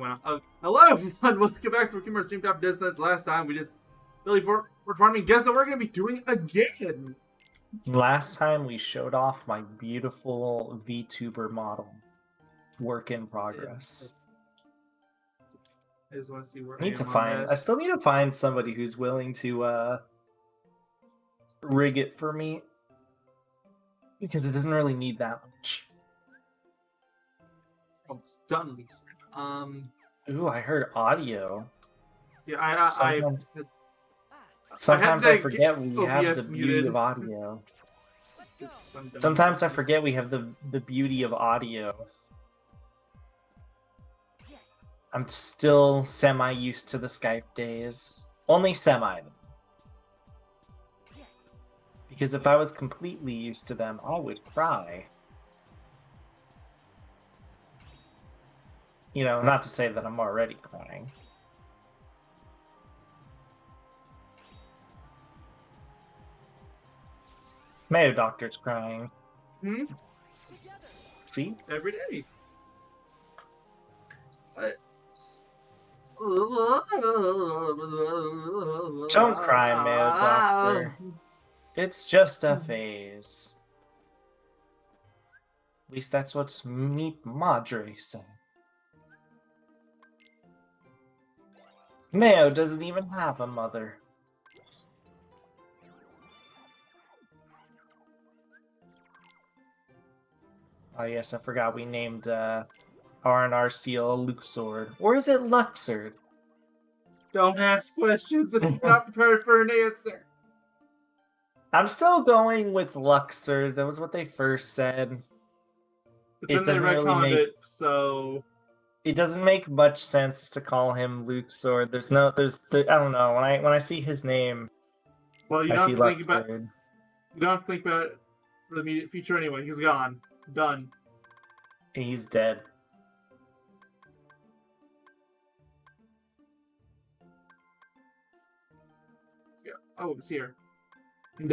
went on. Hello, everyone. Welcome back to Kimmer Stream Top Distance. Last time we did Billy Fort Farming. Guess what we're going to be doing again? Last time we showed off my beautiful VTuber model. Work in progress. I just want to see where I still need to find somebody who's willing to rig it for me. Because it doesn't really need that much. Almost done. Ooh, I heard audio. Yeah, Sometimes I forget we have the beauty muted. of audio. Sometimes I forget we have the beauty of audio. I'm still semi-used to the Skype days. Only semi. Because if I was completely used to them, I would cry. You know, not to say that I'm already crying. Mayo Doctor's crying. Hmm? See? Every day. Don't cry, Mayo Doctor. It's just a phase. At least that's what mi madre said. Mayo doesn't even have a mother. Oh yes, I forgot we named R&R seal Luxord. Or is it Luxord? Don't ask questions if you're not prepared for an answer. I'm still going with Luxord. That was what they first said. But then they retconned it, so... It doesn't make much sense to call him Luxord. I don't know. When I see his name, well, you I don't see have to think Luxord. about. You don't have to think about it for the immediate future anyway. He's gone. Done. He's dead. Yeah. Oh, it's here. And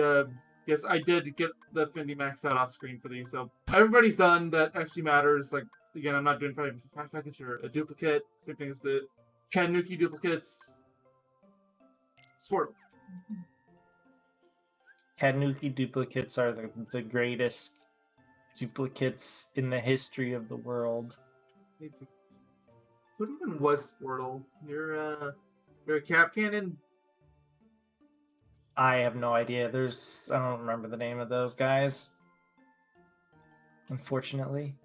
yes, I did get the Affinity maxed out off screen for these, so everybody's done. That actually matters. Like again, I'm not doing 5 package or a duplicate. Same thing as the Kanuki duplicates. Swirl. Kanuki duplicates are the greatest duplicates in the history of the world. What even was Squirtle? You're a cap cannon? I have no idea. I don't remember the name of those guys. Unfortunately.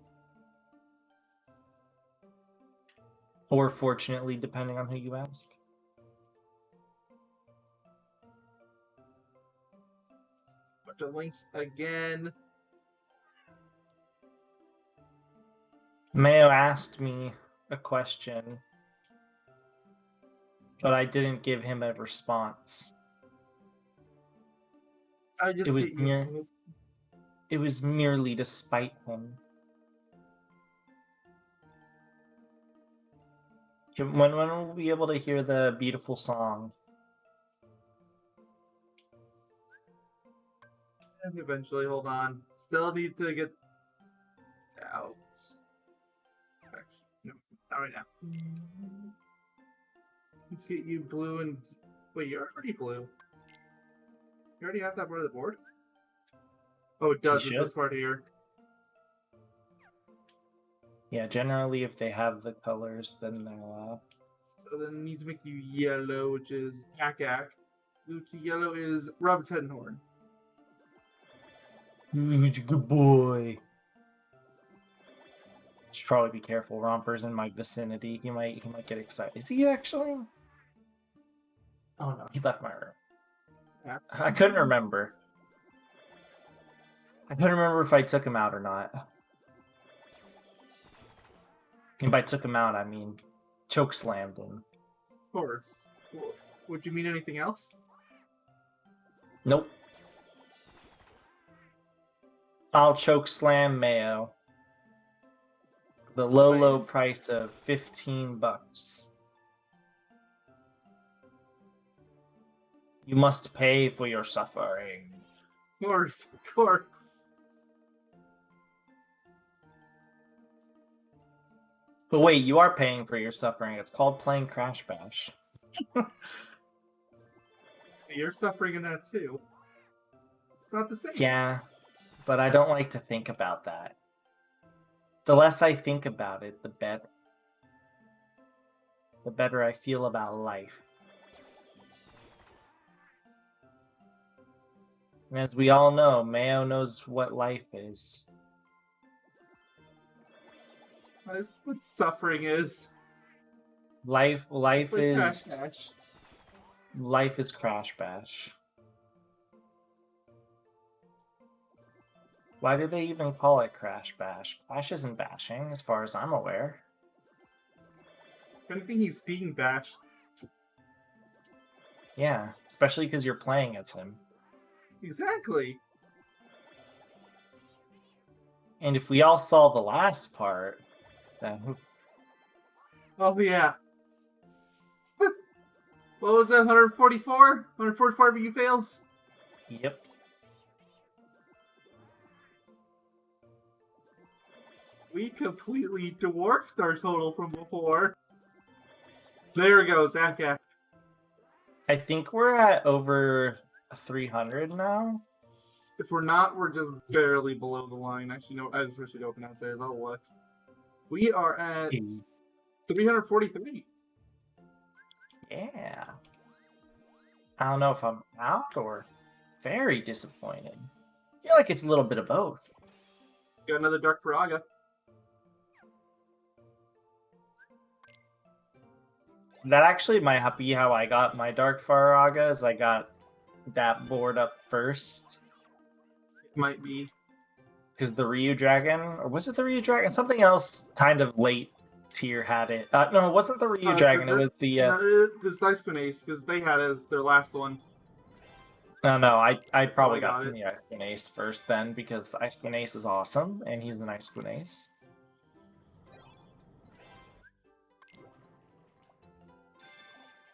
Or fortunately, depending on who you ask. Bunch of links again. Mayo asked me a question, but I didn't give him a response. I just It was merely to spite him. When will we be able to hear the beautiful song? Eventually, hold on. Still need to get out. No, not right now. Let's get you blue and... Wait, you're already blue. You already have that part of the board? Oh, it does. It's this part here. Yeah, generally if they have the colors, then they'll... So then it needs to make you yellow, which is Ak-Ak. Blue to yellow is Rob's Head and Horn. Good boy. Should probably be careful. Romper's in my vicinity. He might get excited. Is he actually? Oh no, he left my room. I couldn't remember. I couldn't remember if I took him out or not. And by took him out, I mean choke slammed him. Of course. Would you mean anything else? Nope. I'll choke slam Mayo. The low price of $15. You must pay for your suffering. Of course, of course. But wait, you are paying for your suffering. It's called playing Crash Bash. You're suffering in that too. It's not the same. Yeah, but I don't like to think about that. The less I think about it, the better. The better I feel about life. And as we all know, Mayo knows what life is. That's what suffering is. Life Like Crash is Bash. life is Crash Bash. Why do they even call it Crash Bash? Crash isn't bashing, as far as I'm aware. If anything, he's being bashed. Yeah, especially because you're playing as him. Exactly. And if we all saw the last part, then Oh yeah. What was that? 144? 144 VU fails? yep. We completely dwarfed our total from before. There goes Zach. I think we're at over 300 now. If we're not, we're just barely below the line. Actually, no, I just wish you'd open downstairs. I'll look. We are at 343. Yeah. I don't know if I'm out or very disappointed. I feel like it's a little bit of both. Got another Dark Paraga. That actually might be how I got my Dark Faraga, is I got that board up first. It might be. Because the Ryu Dragon, or was it the Ryu Dragon? Something else kind of late tier had it. No, it wasn't the Ryu Dragon, it was the... There's Ice Queen Ace, because they had it as their last one. No, I probably how I got got the Ice Queen Ace first then, because the Ice Queen Ace is awesome, and he's an Ice Queen Ace.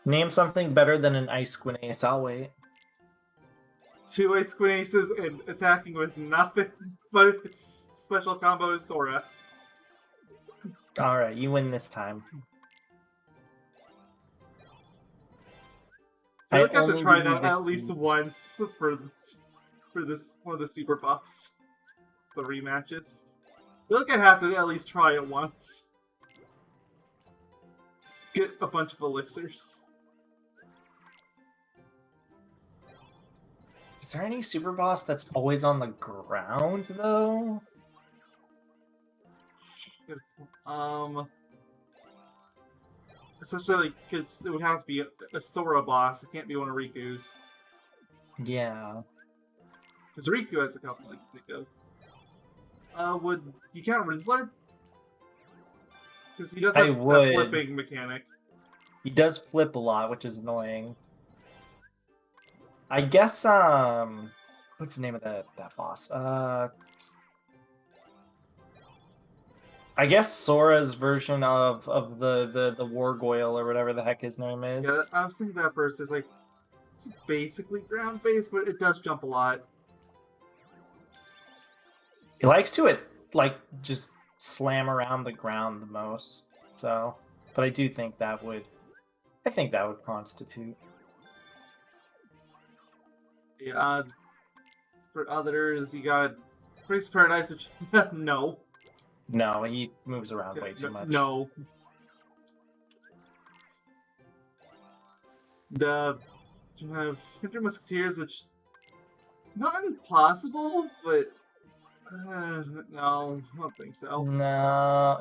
Name something better than an Ice Queen Ace, I'll wait. 2 Ice Queen Aces and attacking with nothing but its special combo is Sora. Alright, you win this time. I feel like I have to only try really that get at least these. once for this one of the super boss. The rematches. I feel like I have to at least try it once. Just get a bunch of elixirs. Is there any super boss that's always on the ground, though? Especially because it would have to be a Sora boss. It can't be one of Riku's. Yeah. Because Riku has a couple I can think of. Would you count Rinsler? Because he does I have that would. flipping mechanic. He does flip a lot, which is annoying. I guess, what's the name of that boss? I guess Sora's version of the Wargoyle or whatever the heck his name is. Yeah, I was thinking that first. It's basically ground based, but it does jump a lot. He likes to just slam around the ground the most. So, but I do think that would constitute. Yeah. For others, you got Prince of Paradise, which no. No, he moves around way too much. No. You have 100 Musketeers, which not impossible, but no, I don't think so. No,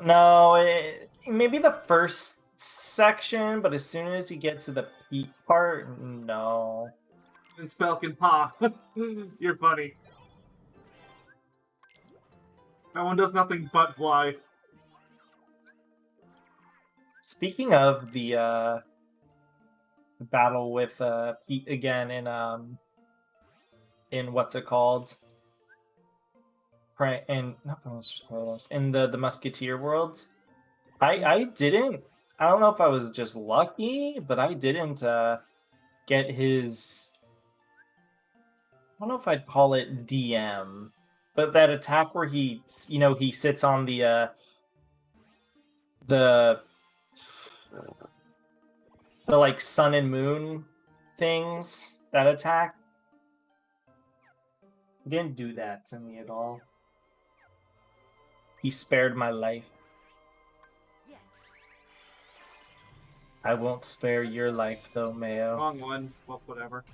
maybe the first section, but as soon as you get to the peak part, no. And Spelkin, ha! You're funny. That one does nothing but fly. Speaking of the battle with Pete again in what's it called? In the Musketeer world, I don't know if I was just lucky, but I didn't get his. I don't know if I'd call it DM, but that attack where he sits on the the like sun and moon things that attack. He didn't do that to me at all. He spared my life. I won't spare your life though, Mayo. Wrong one. Well, whatever.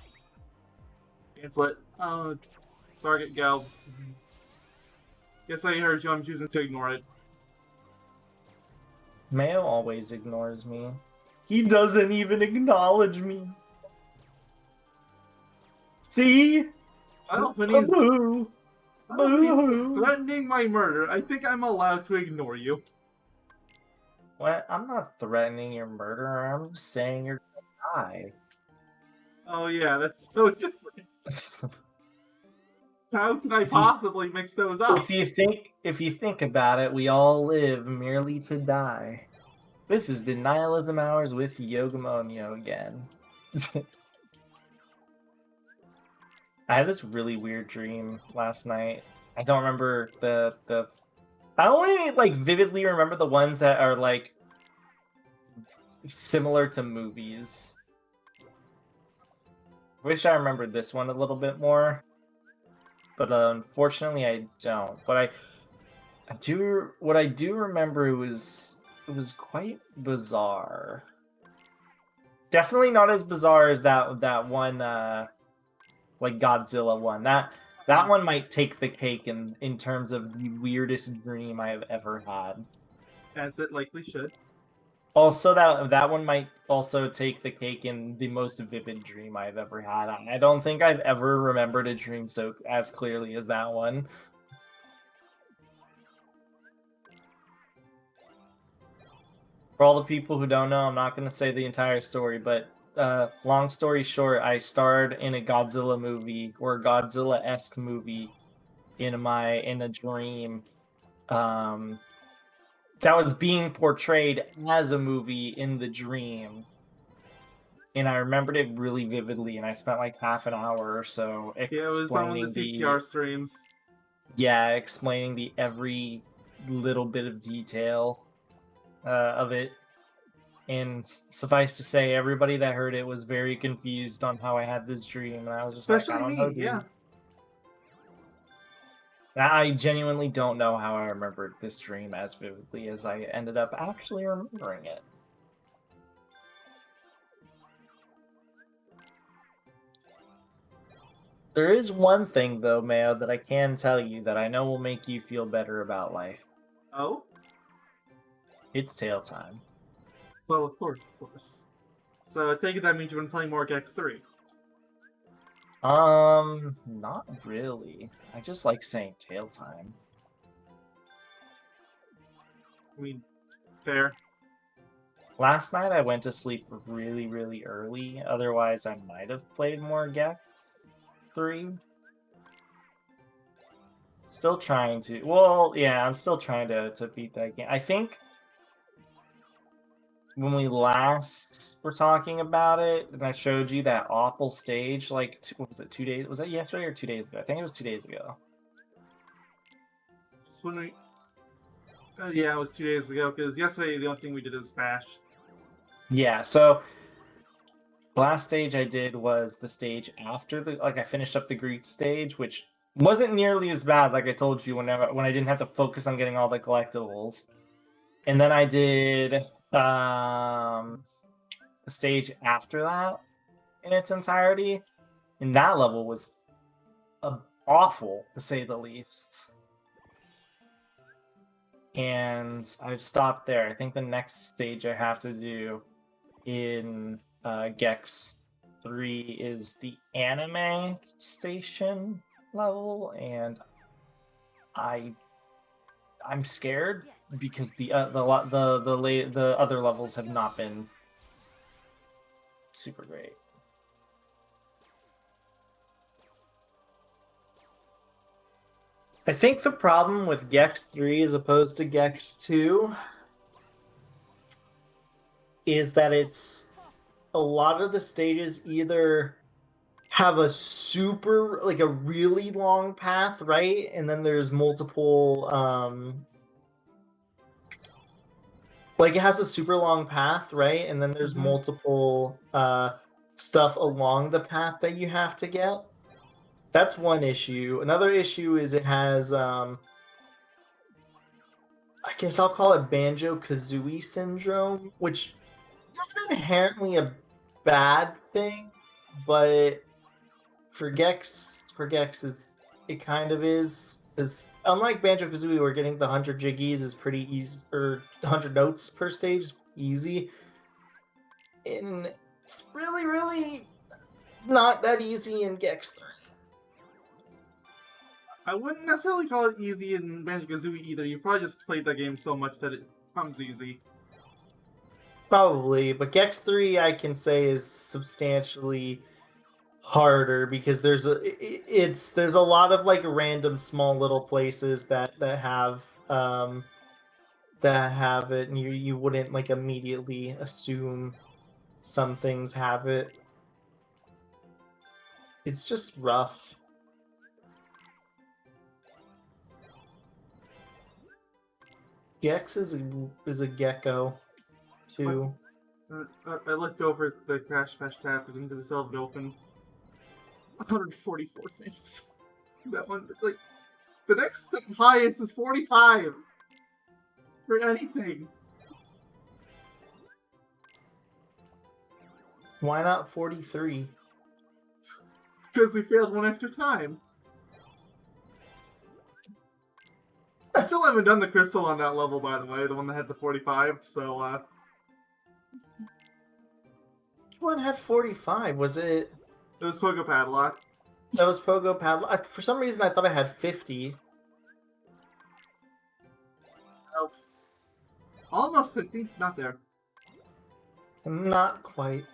Cancel it. Oh, target go. Guess I heard you. I'm choosing to ignore it. Mayo always ignores me. He doesn't even acknowledge me. See? Well, when Boo. he's threatening my murder, I think I'm allowed to ignore you. What? I'm not threatening your murder. I'm just saying you're gonna die. Oh yeah, that's so different. How can I possibly mix those up? If you think about it, we all live merely to die. This has been Nihilism Hours with Yogamonyo again. I had this really weird dream last night. I don't remember the I only like vividly remember the ones that are like similar to movies. Wish I remembered this one a little bit more, but unfortunately I don't. But what I do remember it was quite bizarre. Definitely not as bizarre as that one like Godzilla one. That one might take the cake in terms of the weirdest dream I've ever had. As it likely should. Also, that one might also take the cake in the most vivid dream I've ever had. I don't think I've ever remembered a dream so as clearly as that one. For all the people who don't know, I'm not going to say the entire story, but long story short, I starred in a Godzilla movie or a Godzilla-esque movie in a dream that was being portrayed as a movie in the dream. And I remembered it really vividly, and I spent like half an hour or so explaining Yeah, it was on one of the CTR streams. Yeah, explaining the every little bit of detail of it. And suffice to say, everybody that heard it was very confused on how I had this dream, and I was just Especially like, I don't me, know, dude. yeah. I genuinely don't know how I remembered this dream as vividly as I ended up actually remembering it. There is one thing, though, Mayo, that I can tell you that I know will make you feel better about life. Oh? It's tail time. Well, of course, of course. So I take it that means you've been playing more Gex 3. Not really. I just like saying tail time. I mean, fair. Last night I went to sleep really, really early. Otherwise, I might have played more Gex 3. Still trying to. Well, yeah, I'm still trying to beat that game. I think when we last were talking about it, and I showed you that awful stage, like, what was it, 2 days? Was that yesterday or 2 days ago? I think it was 2 days ago. Just when we... yeah, it was 2 days ago, because yesterday the only thing we did was bash. Yeah, so last stage I did was the stage after I finished up the Greek stage, which wasn't nearly as bad, like I told you, when I didn't have to focus on getting all the collectibles. And then I did the stage after that in its entirety, and that level was awful, to say the least. And I've stopped there. I think the next stage I have to do in Gex 3 is the anime station level, and I'm scared because the other levels have not been super great. I think the problem with Gex 3 as opposed to Gex 2 is that it's a lot of the stages either have a really long path, right? And then there's multiple Like it has a super long path, right? And then there's Mhm. multiple stuff along the path that you have to get. That's one issue. Another issue is it has I guess I'll call it Banjo-Kazooie syndrome, which isn't inherently a bad thing, but for Gex it kind of is. Because unlike Banjo-Kazooie, where getting the 100 jiggies is pretty easy, or 100 notes per stage is easy, and it's really, really not that easy in Gex 3. I wouldn't necessarily call it easy in Banjo-Kazooie either. You probably just played that game so much that it comes easy. Probably, but Gex 3 I can say is substantially harder because there's a lot of like random small little places that have it, and you wouldn't like immediately assume some things have it. It's just rough. Gex is a gecko too. I looked over at the Crash Bash tab and because it's still open. 144 things. That one, it's like, the next highest is 45 for anything. Why not 43? Because we failed one extra time. I still haven't done the crystal on that level, by the way, the one that had the 45, so, Which one had 45? Was it? it was Pogo Padlock. That was Pogo Padlock. For some reason, I thought I had 50. Nope. Almost 50, not there. Not quite.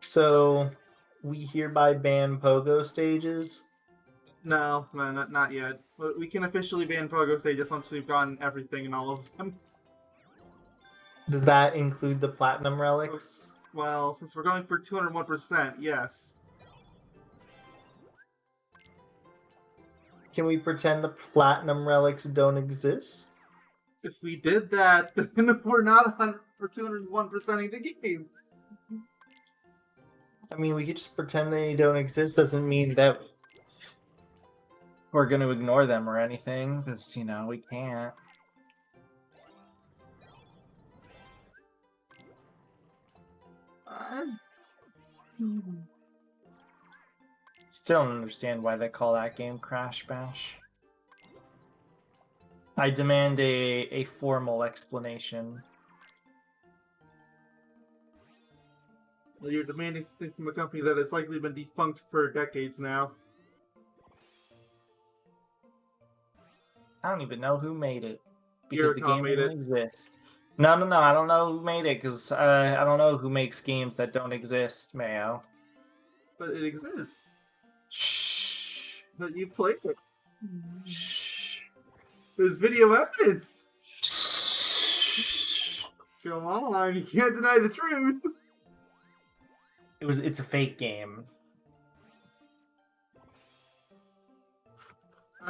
So, we hereby ban Pogo stages. No, not yet. We can officially ban Pogo stages once we've gotten everything in all of them. Does that include the platinum relics? Well, since we're going for 201%, yes. Can we pretend the platinum relics don't exist? If we did that, then we're not 201%ing the game. I mean, we could just pretend they don't exist. Doesn't mean that we're going to ignore them or anything, because, you know, we can't. Still don't understand why they call that game Crash Bash. I demand a formal explanation. Well, you're demanding something from a company that has likely been defunct for decades now. I don't even know who made it, because the Eurocom game made doesn't it. exist. No, I don't know who made it, because I don't know who makes games that don't exist, Mayo. But it exists. Shh. But you played it. Shh. There's video evidence. Shh. Come on, you can't deny the truth. It's a fake game.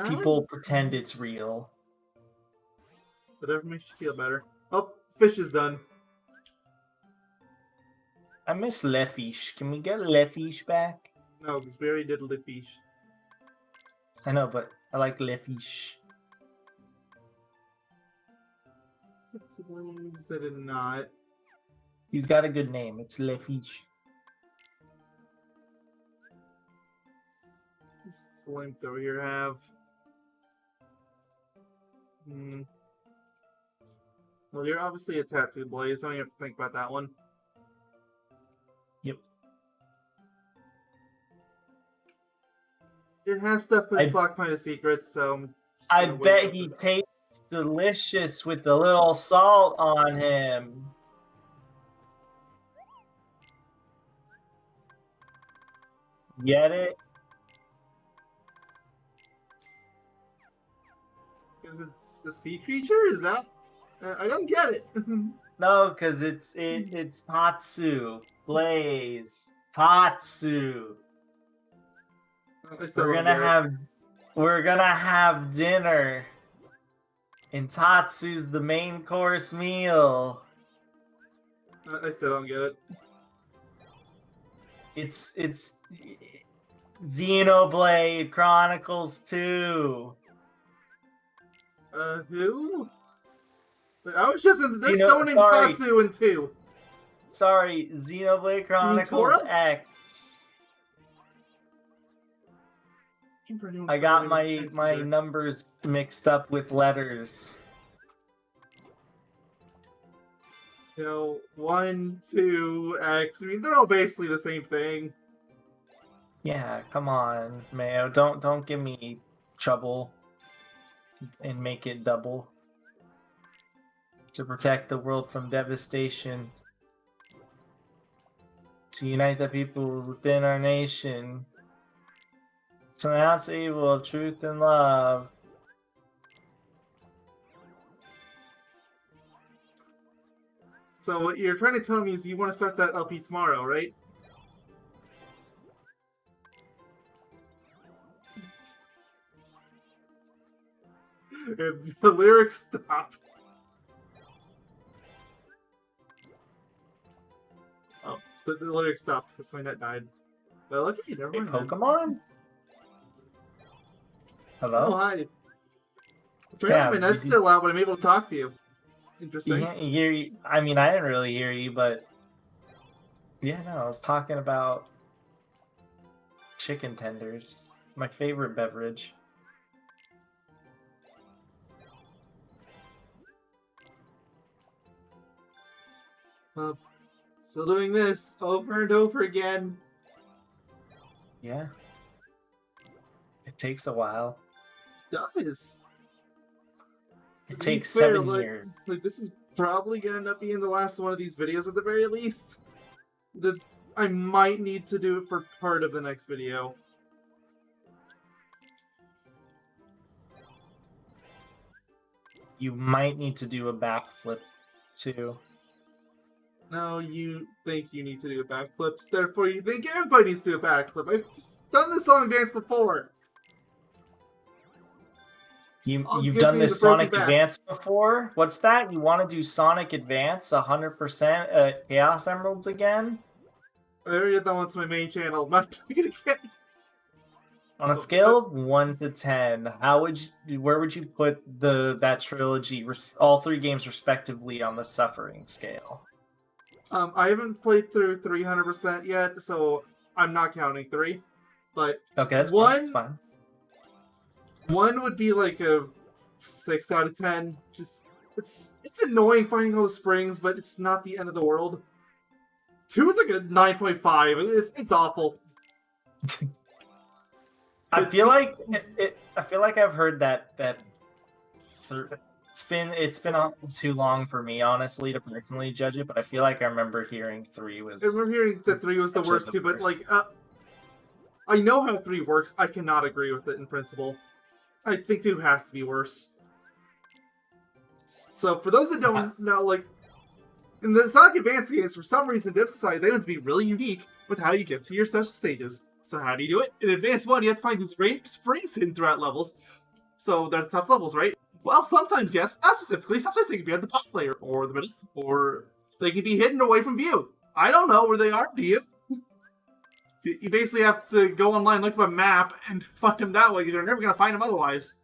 People pretend it's real. Whatever makes you feel better. Oh, fish is done. I miss Lefish. Can we get Lefish back? No, because we already did the fish. I know, but I like Lefish. I did not. He's got a good name. It's Lefish. This flamethrower here have. Well, you're obviously a tattoo blaze. Don't even have to think about that one. Yep. It has stuff with Sock Kind of Secrets, so. I bet he tastes delicious with a little salt on him. Get it? Because it's a sea creature? Is that? I don't get it. No, because it's Tatsu. Blaze. Tatsu. I still We're don't gonna get it. have dinner. And Tatsu's the main course meal. I still don't get it. It's Xenoblade Chronicles 2. Who? I was just in. There's Xeno- no one named sorry. Tatsu in 2. Sorry, Xenoblade Chronicles Tora? X. Anyone I got named my X my either. numbers mixed up with letters. 1, 2, X. I mean, they're all basically the same thing. Yeah, come on, Mayo. Don't give me trouble and make it double. To protect the world from devastation. To unite the people within our nation. To announce evil of truth and love. So what you're trying to tell me is you want to start that LP tomorrow, right? And the lyrics stop. Oh, the lyrics stopped because my net died. Well, okay, never Hey, mind. then. Pokemon? Oh, Hello? hi. Apparently my net's still out, but I'm able to talk to you. Interesting. I mean, I didn't really hear you, but yeah, no, I was talking about chicken tenders, my favorite beverage. Still doing this over and over again. Yeah, it takes a while. Does. It To takes be fair, 7 years. Like this is probably gonna end up being the last one of these videos at the very least. I might need to do it for part of the next video. You might need to do a backflip too. No, you think you need to do backflips, therefore you think everybody needs to do a backflip. I've done this song dance before. You've Gives done me this the broken Sonic back. Advance before? What's that? You want to do Sonic Advance 100% Chaos Emeralds again? I already did that once on my main channel. I'm not doing it again. On a scale of 1 to 10, where would you put that trilogy, all 3 games respectively, on the suffering scale? I haven't played through 300% yet, so I'm not counting 3. But Okay, that's fine. That's fine. 1 would be like a 6 out of 10. Just it's annoying finding all the springs, but it's not the end of the world. 2 is like a 9.5. It's awful. I feel like I've heard that it's been on too long for me, honestly, to personally judge it. But I feel like I remember hearing 3 was. I remember hearing that 3 was the worst too, but like, I know how 3 works. I cannot agree with it in principle. I think 2 has to be worse. So for those that don't know, like, in the Sonic Advance games, for some reason, Div Society, they want to be really unique with how you get to your special stages. So how do you do it? In Advance 1, you have to find these random springs hidden throughout levels. So they're the top levels, right? Well, sometimes yes, not specifically. Sometimes they can be at the top layer, or the middle, or they can be hidden away from view. I don't know where they are, do you? You basically have to go online, look up a map, and find them that way. You're never going to find them otherwise.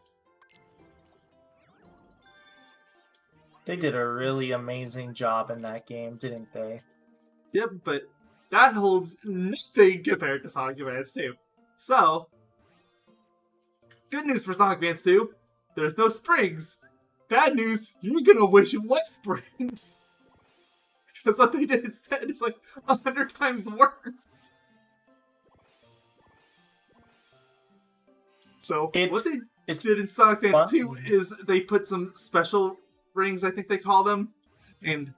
They did a really amazing job in that game, didn't they? Yep, but that holds nothing compared to Sonic Advance 2. So, good news for Sonic Advance 2, there's no springs. Bad news, you're gonna wish it was springs. Because what they did instead is like 100 times worse. So, what they did in Sonic Advance 2 is they put some special rings, I think they call them, and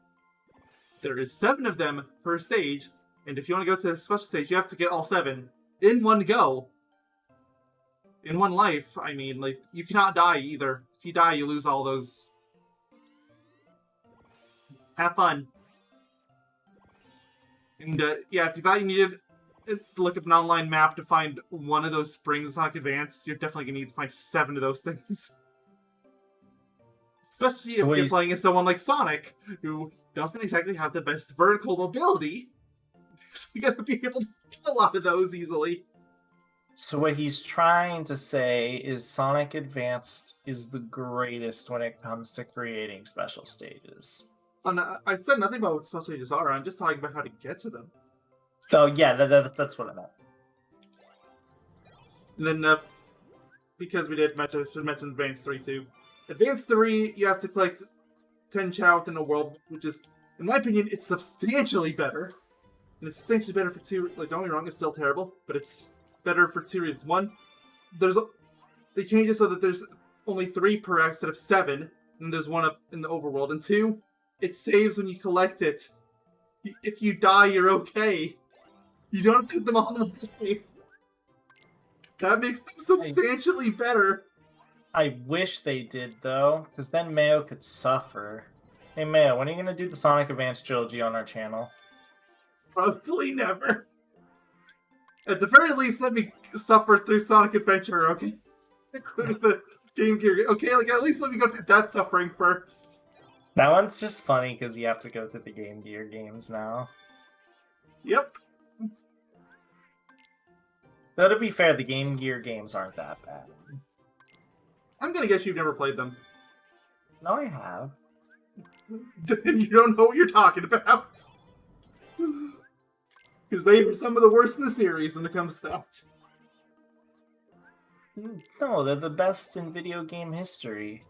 there is 7 of them per stage, and if you want to go to the special stage, you have to get all 7 in one go. In one life, I mean, like, you cannot die either. If you die, you lose all those. Have fun. And, yeah, if you thought you needed look up an online map to find one of those springs in Sonic Advance, you're definitely gonna need to find 7 of those things. Especially So if you're playing as someone like Sonic, who doesn't exactly have the best vertical mobility. So you gotta be able to get a lot of those easily. So what he's trying to say is Sonic Advanced is the greatest when it comes to creating special stages. I said nothing about what special stages are, I'm just talking about how to get to them. Oh yeah, that's what I meant. And then, because we did mention, I should mention Advance 3 too. Advance 3, you have to collect 10 Chow within a world, which is, in my opinion, it's substantially better. And it's substantially better for 2, like, don't get me wrong, it's still terrible, but it's better for 2 reasons. One, they change it so that there's only 3 per X instead of 7, and there's 1 up in the overworld. And 2, it saves when you collect it. If you die, you're okay. You don't have to get them all in one life. That makes them substantially better. I wish they did, though, because then Mayo could suffer. Hey, Mayo, when are you going to do the Sonic Advance trilogy on our channel? Probably never. At the very least, let me suffer through Sonic Adventure, okay? Including the Game Gear. Okay, like, at least let me go through that suffering first. That one's just funny because you have to go through the Game Gear games now. Yep. Though, to be fair, the Game Gear games aren't that bad. I'm gonna guess you've never played them. No, I have. Then you don't know what you're talking about. Because they are some of the worst in the series when it comes to that. No, they're the best in video game history.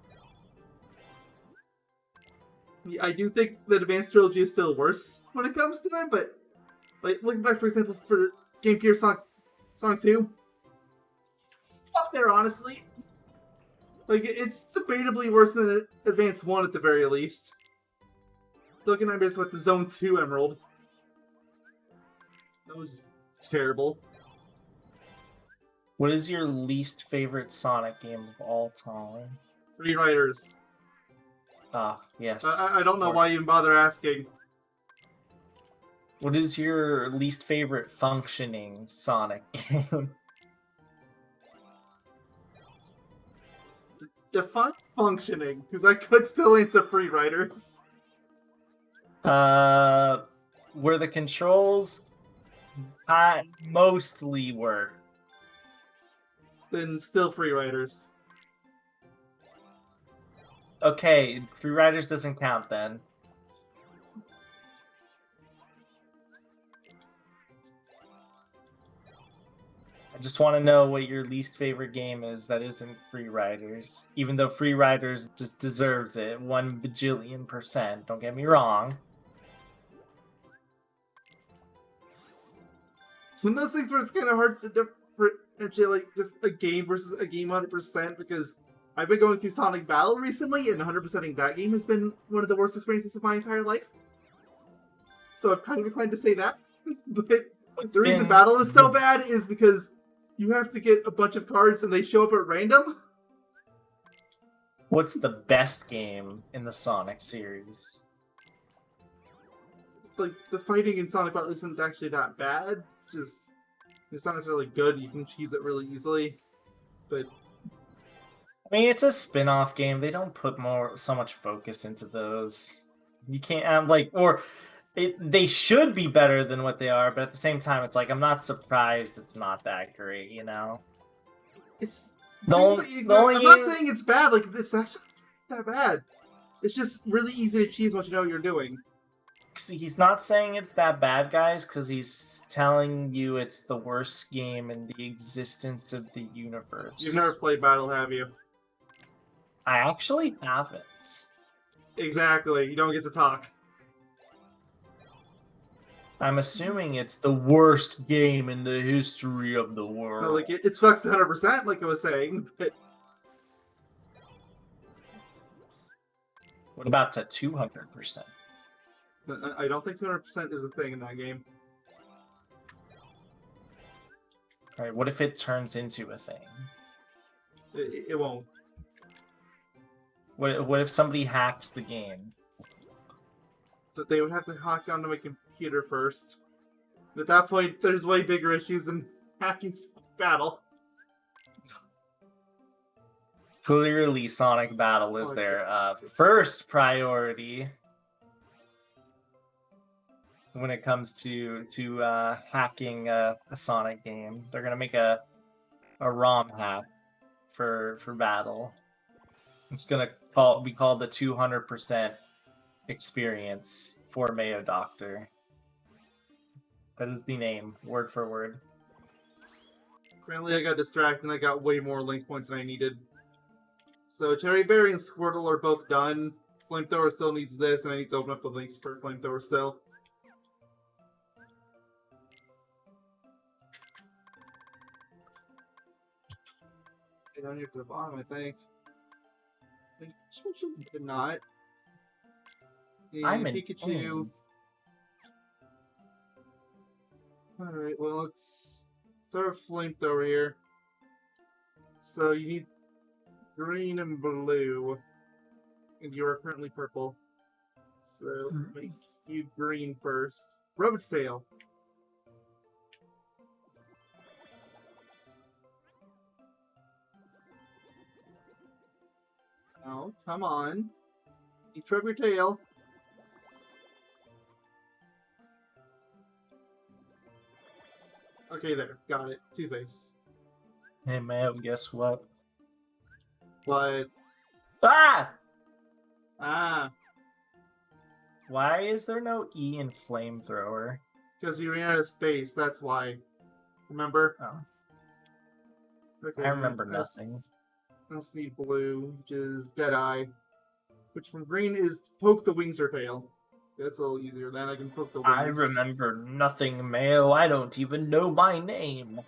Yeah, I do think the Advanced Trilogy is still worse when it comes to it, but like looking back, for example, for Game Gear Sonic 2, it's up there, honestly. Like, it's debatably worse than Advance 1 at the very least. Looking at this with the Zone 2 Emerald. That was terrible. What is your least favorite Sonic game of all time? Free Riders. Ah, yes. I don't know why you even bother asking. What is your least favorite functioning Sonic game? Define functioning, because I could still answer Free Riders. Where the controls mostly work. Then still Free Riders. Okay, Free Riders doesn't count then. I just want to know what your least favorite game is that isn't Free Riders. Even though Free Riders just deserves it 1 bajillion%. Don't get me wrong. It's one of those things where it's kind of hard to differentiate, like, just a game versus a game 100%, because I've been going through Sonic Battle recently, and 100%ing that game has been one of the worst experiences of my entire life. So I'm kind of inclined to say that. But the reason Battle is so bad is because you have to get a bunch of cards and they show up at random. What's the best game in the Sonic series? Like, the fighting in Sonic Battle isn't actually that bad. It's just, it's not necessarily good. You can cheese it really easily. But I mean, it's a spin-off game. They don't put so much focus into those. You can't they should be better than what they are, but at the same time, it's like I'm not surprised it's not that great, you know. it's I'm not saying it's bad. Like, it's actually not that bad. It's just really easy to cheese once you know what you're doing. He's not saying it's that bad, guys, because he's telling you it's the worst game in the existence of the universe. You've never played Battle, have you? I actually haven't. Exactly. You don't get to talk. I'm assuming it's the worst game in the history of the world. Like, it sucks 100%, like I was saying, but What about to 200%? I don't think 200% is a thing in that game. Alright, what if it turns into a thing? It won't. What if somebody hacks the game? That they would have to hack onto my computer first. At that point, there's way bigger issues than hacking battle. Clearly, Sonic Battle is their first priority when it comes to hacking a Sonic game. They're gonna make a ROM hack for Battle. It's gonna be called the 200% experience for Mayo Doctor. That is the name, word for word. Apparently, I got distracted and I got way more link points than I needed. So Cherry Berry and Squirtle are both done. Flamethrower still needs this, and I need to open up the links for Flamethrower still. Okay, down here to the bottom, I think. Did not. And I'm in Pikachu. pain. Alright, well, let's start with Flamethrower here. So you need green and blue, and you are currently purple. So make you green first. Rabbit's Tail. Oh, come on. You trip your tail. Okay, there. Got it. Two-Face. Hey man, guess what? But, Ah! why? Why is there no E in Flamethrower? Because we ran out of space, that's why. Remember? Oh, Okay, I remember then nothing. I also need blue, which is Deadeye. Which from green is poke the wings or tail. That's a little easier. Then I can poke the wings. I remember nothing, Mayo. I don't even know my name.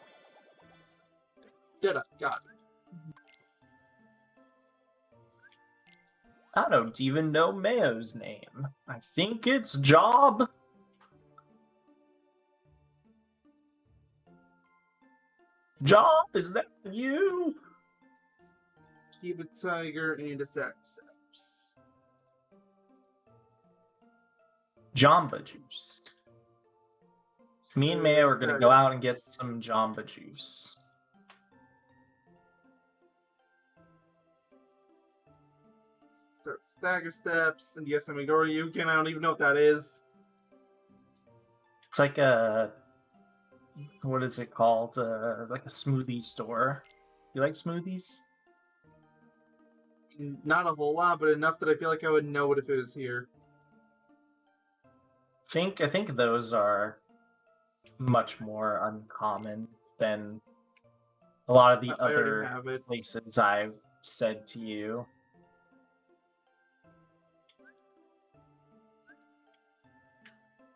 Deadeye, got it. I don't even know Mayo's name. I think it's Job. Job, is that you? Keep a tiger and a Saps. Jamba Juice. Me and Mayo are gonna go out and get some Jamba Juice. Start stagger steps, and yes, I'm ignoring you again. I don't even know what that is. It's like a, what is it called? Like a smoothie store. You like smoothies? Not a whole lot, but enough that I feel like I would know it if it was here. I think those are much more uncommon than a lot of the I already other have it. places I've said to you.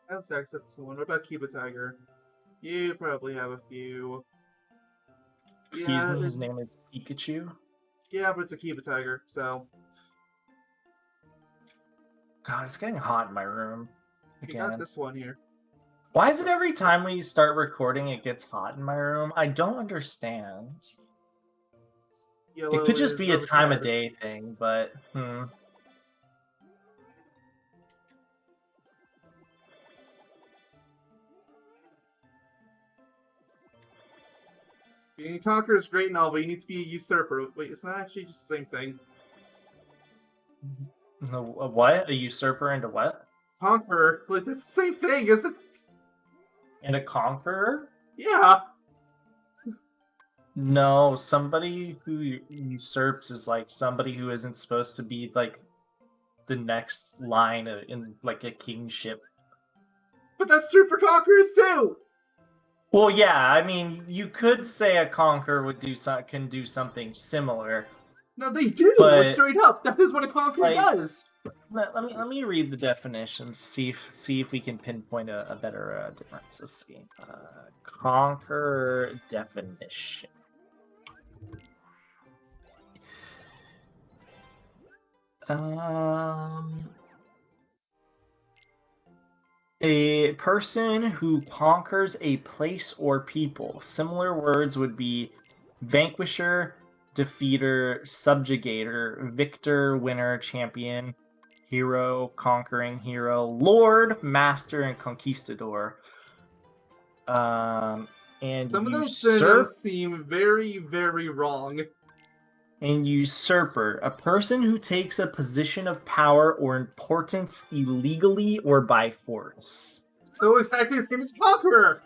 I have sex episode one. What about Keep a Tiger? You probably have a few. Excuse me, his name is Pikachu? Yeah, but it's a Keep a Tiger, so. God, it's getting hot in my room. You got Again. this one here. Why is it every time we start recording it gets hot in my room? I don't understand. Yellow It could just is be a Rabbit's time Head. of day thing, but Being a conqueror is great and all, but you need to be a usurper. Wait, it's not actually just the same thing. What? A usurper and a what? Conqueror, like, that's the same thing, isn't it? And a conqueror? Yeah. No, somebody who usurps is like somebody who isn't supposed to be like the next line in like a kingship. But that's true for conquerors too! Well, yeah, I mean, you could say a conqueror can do something similar. No, they do! But, Straight up! That is what a conqueror like, does! Let me read the definitions. See if we can pinpoint a better difference. Let's see. Conqueror definition. A person who conquers a place or people. Similar words would be vanquisher, defeater, subjugator, victor, winner, champion, hero, conquering hero, lord, master, and conquistador. And Some of those synonyms usurp seem very, very wrong. and usurper, a person who takes a position of power or importance illegally or by force. So exactly his name is Conqueror!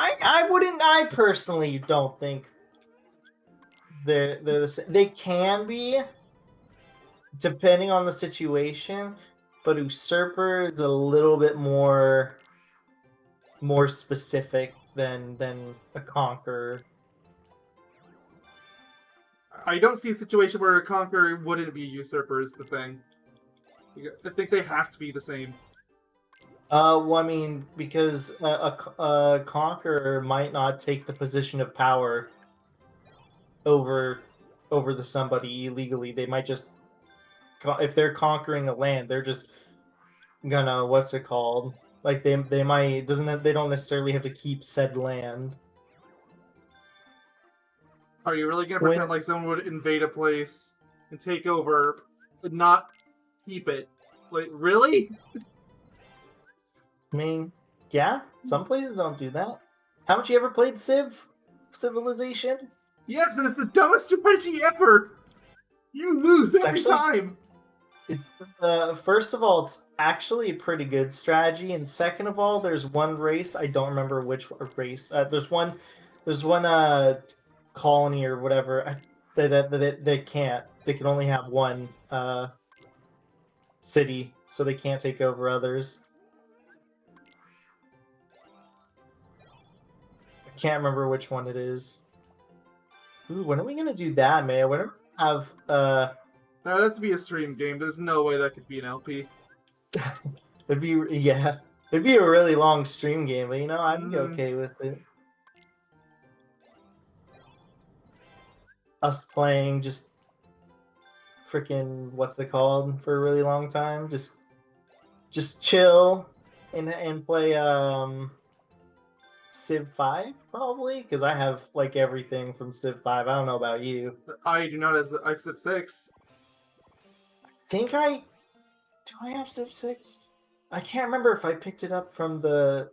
I personally don't think they can be, depending on the situation, but usurper is a little bit more specific than a conqueror. I don't see a situation where a Conqueror wouldn't be a usurper is the thing. I think they have to be the same. Well, I mean, because a conqueror might not take the position of power over the somebody illegally. They might just, if they're conquering a land, they're just gonna, what's it called? Like they might, they don't necessarily have to keep said land. Are you really gonna pretend like someone would invade a place and take over and not keep it? Like, really? I mean, yeah, some places don't do that. Haven't you ever played Civilization? Yes, and it's the dumbest strategy ever! You lose every time! It's first of all, it's actually a pretty good strategy, and second of all, there's one race, I don't remember which race. There's one colony or whatever that they can't. They can only have one city, so they can't take over others. I can't remember which one it is. Ooh, when are we gonna do that, man? When are we have That has to be a stream game. There's no way that could be an LP. It'd be a really long stream game, but you know, I'd be okay with it. Us playing just freaking what's it called for a really long time, just chill and play Civ 5 probably, because I have like everything from Civ 5. I don't know about you. I do not have. I have Civ 6. Do I have Civ 6? I can't remember if I picked it up from the.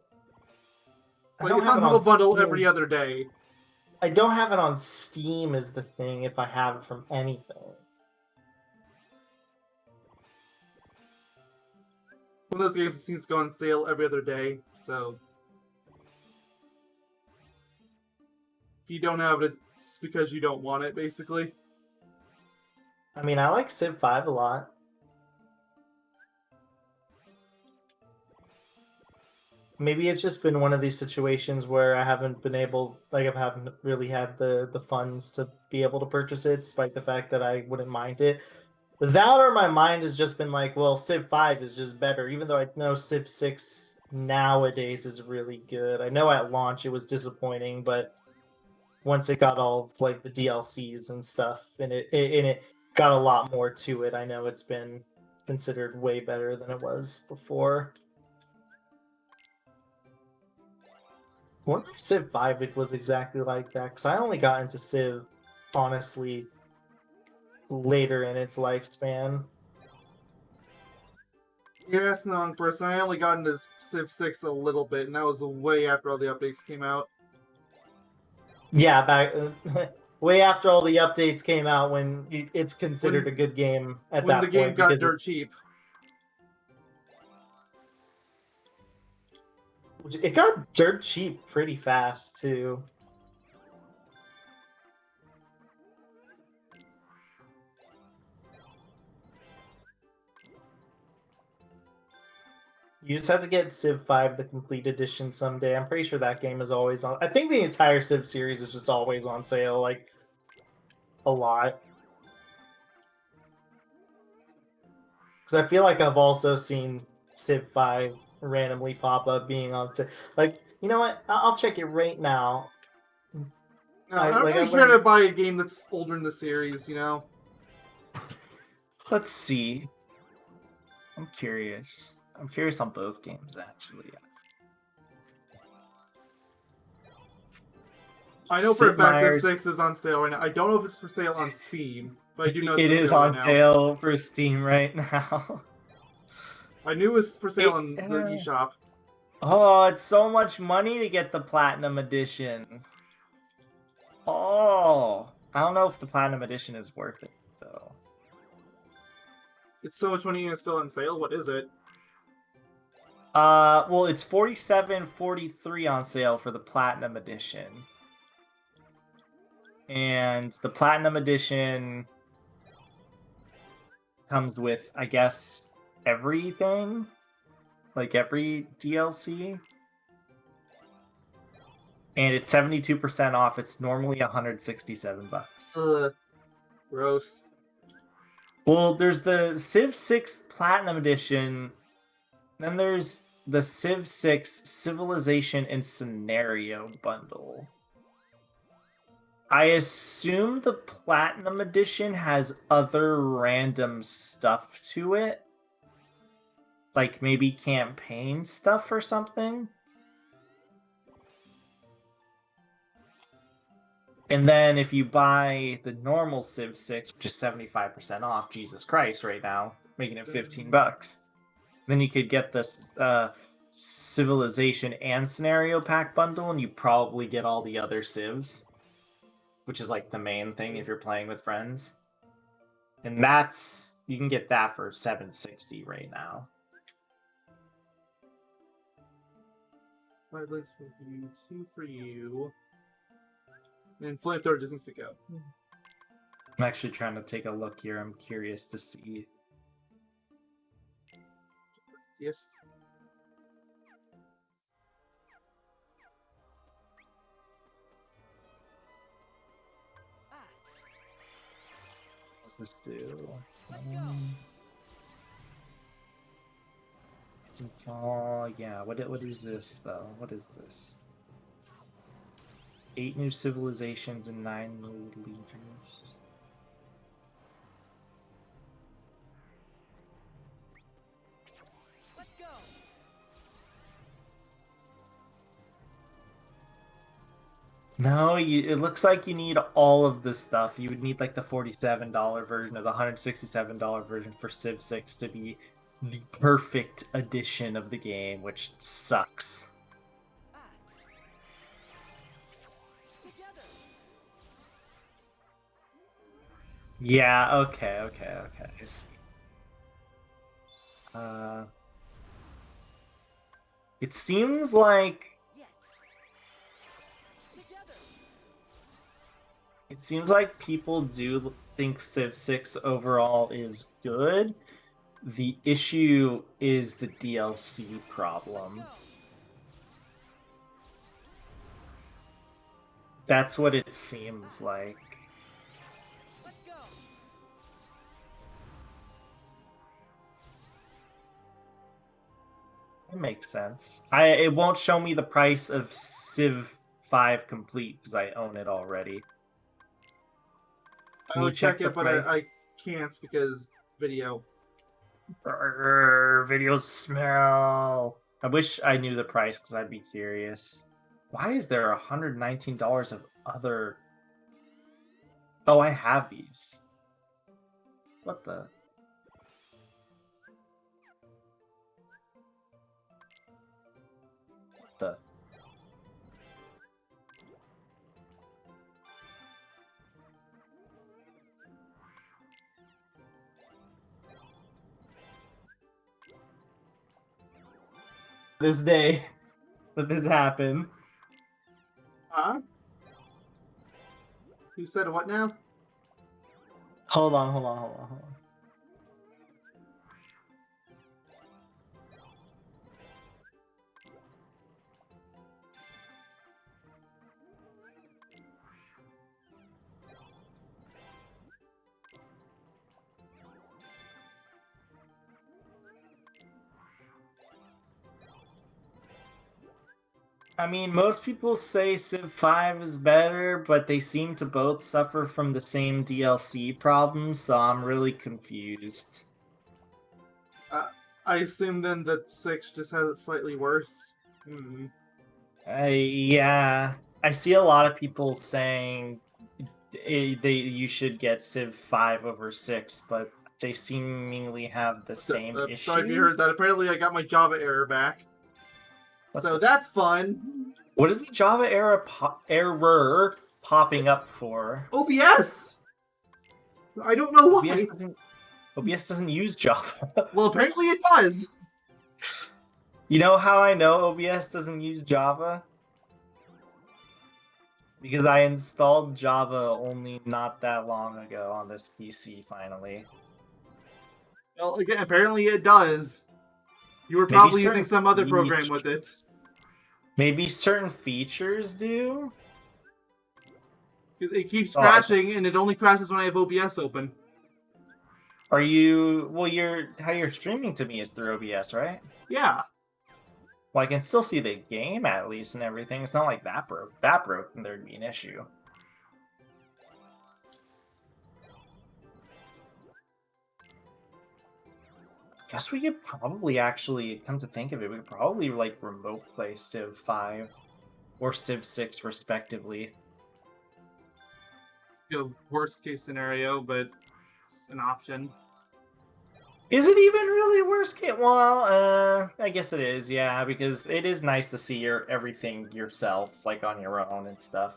Like, it's on Humble Bundle every other day. I don't have it on Steam is the thing, if I have it from anything. One of those games that seems to go on sale every other day, so... If you don't have it, it's because you don't want it, basically. I mean, I like Civ 5 a lot. Maybe it's just been one of these situations where I haven't been able, like, I haven't really had the funds to be able to purchase it, despite the fact that I wouldn't mind it. That or my mind has just been like, well, Civ 5 is just better, even though I know Civ 6 nowadays is really good. I know at launch it was disappointing, but once it got all, like, the DLCs and stuff, and it got a lot more to it, I know it's been considered way better than it was before. I wonder if Civ 5 it was exactly like that, because I only got into Civ, honestly, later in its lifespan. You're asking the wrong person. I only got into Civ 6 a little bit, and that was way after all the updates came out. Yeah, back way after all the updates came out, when it's considered a good game at that point. When the game got dirt cheap. It got dirt cheap pretty fast, too. You just have to get Civ 5, the complete edition, someday. I'm pretty sure that game is always on. I think the entire Civ series is just always on sale, like, a lot. Because I feel like I've also seen Civ 5 randomly pop up being on sale. Like, you know what? I'll check it right now. No, I don't really care to buy a game that's older in the series, you know? Let's see. I'm curious. I'm curious on both games, actually. I know for a fact Civ 6 is on sale right now. I don't know if it's for sale on Steam, but I do know it is on sale for Steam right now. I knew it was for sale on the It- eShop. Oh, it's so much money to get the Platinum Edition. Oh, I don't know if the Platinum Edition is worth it, though. It's so much money and it's still on sale. What is it? Well, it's $47.43 on sale for the Platinum Edition. And the Platinum Edition comes with, I guess, everything. Like every DLC. And it's 72% off. It's normally $167. Ugh. Gross. Well, there's the Civ 6 Platinum Edition. Then there's the Civ 6 Civilization and Scenario Bundle. I assume the Platinum Edition has other random stuff to it. Like maybe campaign stuff or something. And then if you buy the normal Civ 6, which is 75% off, Jesus Christ, right now, making it $15, then you could get this Civilization and Scenario Pack bundle, and you probably get all the other Civs, which is like the main thing if you're playing with friends. And that's, you can get that for $760 right now. 5 links for you, 2 for you. And Flamethrower just needs to go. I'm actually trying to take a look here. I'm curious to see. Yes. What's this do? Oh, yeah. What is this though? What is this? 8 new civilizations and 9 new leaders. Let's go. No, it looks like you need all of this stuff. You would need like the $47 version or the $167 version for Civ 6 to be the perfect edition of the game, which sucks. Together. Yeah, okay. I see. It seems like Yes. Together. It seems like people do think Civ 6 overall is good. The issue is the DLC problem. Go. That's what it seems like. Let's go. It makes sense. It won't show me the price of Civ 5 complete because I own it already. I Can you would check the it, but price? I can't because video. Video smell. I wish I knew the price because I'd be curious. Why is there $119 of other? Oh, I have these. What the? What the? This day that this happened. Huh? You said what now? Hold on. I mean, most people say Civ 5 is better, but they seem to both suffer from the same DLC problems, so I'm really confused. I assume then that 6 just has it slightly worse. Yeah, I see a lot of people saying you should get Civ 5 over 6, but they seemingly have the same issue. Sorry if you heard that. Apparently, I got my Java error back. So that's fun. What is the Java error popping up for? OBS! I don't know why. OBS doesn't use Java. Well, apparently it does. You know how I know OBS doesn't use Java? Because I installed Java only not that long ago on this PC, finally. Well, again, apparently it does. You were Maybe probably certain using some other program with it. Maybe certain features do? 'Cause it keeps Oh, crashing, and it only crashes when I have OBS open. Are you... Well, how you're streaming to me is through OBS, right? Yeah. Well, I can still see the game, at least, and everything. It's not like that broke. That broke, and there'd be an issue. Guess we could probably actually, come to think of it, we could probably, like, remote play Civ 5 or Civ 6, respectively. Worst case scenario, but it's an option. Is it even really worst case? Well, I guess it is, yeah, because it is nice to see everything yourself, like, on your own and stuff.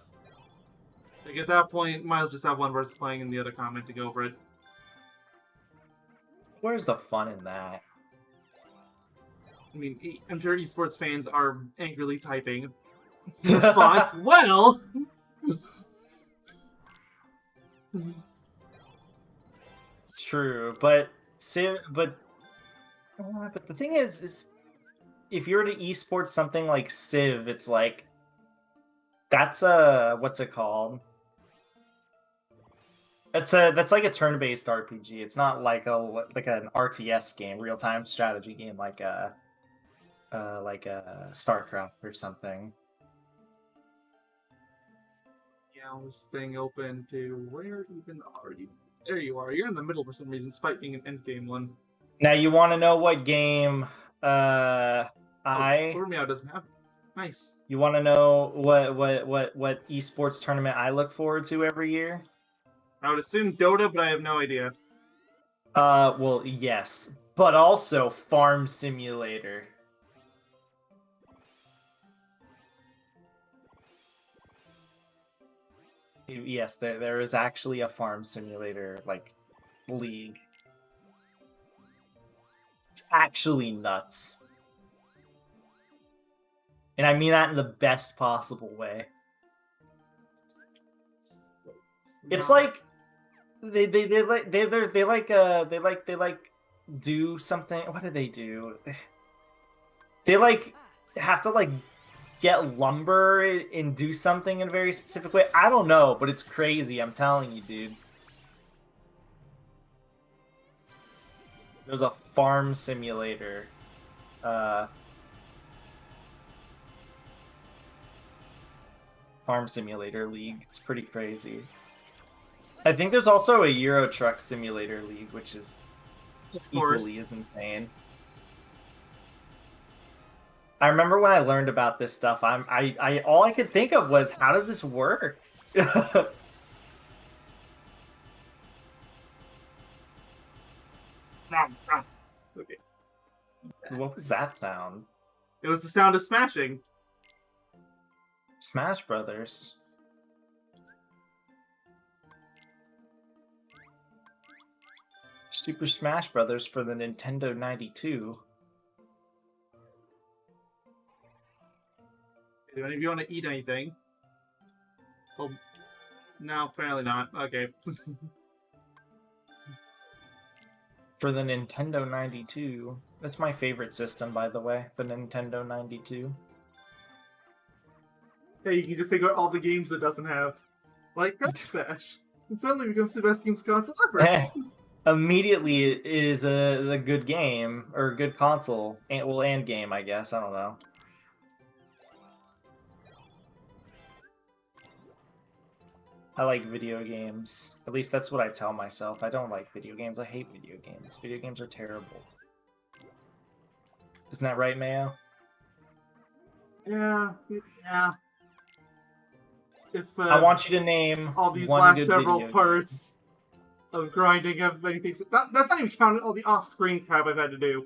Like, at that point, might as well just have one person playing and the other comment to go for it. Where's the fun in that? I mean, I'm sure esports fans are angrily typing response. Well, True, but but the thing is if you're to esports something like Civ, it's like that's a what's it called? That's like a turn-based RPG. It's not like an RTS game, real-time strategy game like a StarCraft or something. yeah, this thing open to where even are you? There you are. You're in the middle for some reason, despite being an endgame one. Now you want to know what game Meow doesn't have it. Nice. You want to know what esports tournament I look forward to every year? I would assume Dota, but I have no idea. Well, yes, but also Farm Simulator. Yes, there is actually a Farm Simulator, like, league. It's actually nuts. And I mean that in the best possible way. It's like they do something. What do they do? They like have to like get lumber and do something in a very specific way. I don't know, but it's crazy. I'm telling you, dude. There's a farm simulator. Farm Simulator League. It's pretty crazy. I think there's also a Euro Truck Simulator League, which is equally as insane. I remember when I learned about this stuff, I all I could think of was, how does this work? Okay. What was that sound? It was the sound of smashing. Smash Brothers. Super Smash Brothers for the Nintendo 92. Do any of you want to eat anything? Well, no, apparently not. Okay. For the Nintendo 92. That's my favorite system, by the way. The Nintendo 92. Hey, you can just take out all the games it doesn't have. Like Crash Bash. It suddenly becomes the best games console ever. Immediately, it is a good game, or a good console. And game, I guess. I don't know. I like video games. At least that's what I tell myself. I don't like video games. I hate video games. Video games are terrible. Isn't that right, Mayo? Yeah. If I want you to name all these one last good several video parts of grinding of anything. That's not even counting all the off-screen crap I've had to do.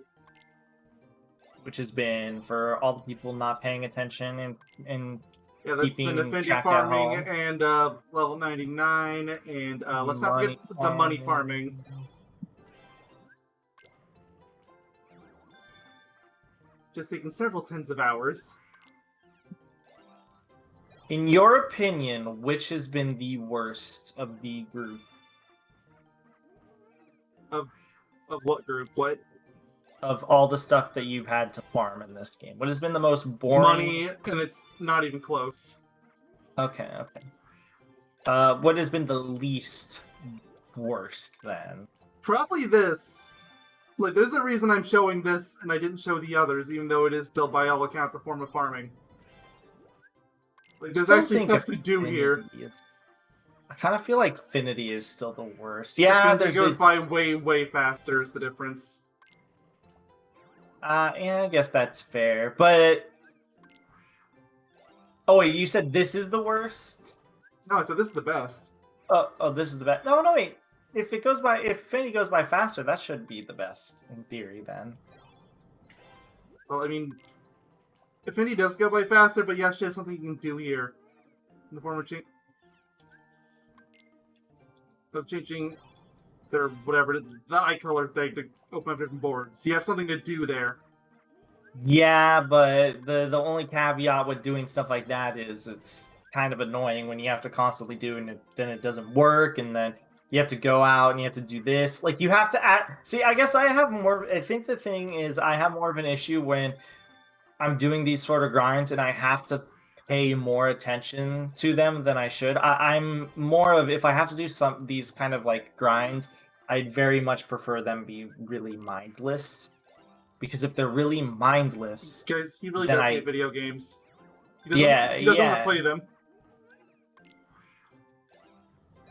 Which has been for all the people not paying attention and Yeah, that's been keeping affinity track at farming home. and level 99, and let's not forget the money farming. Just taking several tens of hours. In your opinion, which has been the worst of the group? Of what group? What? Of all the stuff that you've had to farm in this game, what has been the most boring? Money, and it's not even close. Okay. What has been the least worst then? Probably this. Like, there's a reason I'm showing this, and I didn't show the others, even though it is still, by all accounts, a form of farming. Like, there's Still actually think stuff to do here. Affinity I kind of feel like Affinity is still the worst. Yeah, It goes by way, way faster is the difference. Yeah, I guess that's fair. But oh wait, you said this is the worst? No, I said this is the best. Oh, this is the best. No, wait. If Affinity goes by faster, that should be the best in theory. Then. Well, I mean, Affinity does go by faster, but you actually have something you can do here in the form of changing their whatever the eye color thing to open up different boards. You have something to do there. Yeah, but the only caveat with doing stuff like that is it's kind of annoying when you have to constantly do it and then it doesn't work, and then you have to go out and you have to do this. Like, you have to see, I guess I have more. I think the thing is I have more of an issue when I'm doing these sort of grinds and I have to pay more attention to them than I should. I'm more of, if I have to do these kind of like grinds, I'd very much prefer them be really mindless. Because if they're really mindless, Guys, he really does hate video games. He doesn't want to play them.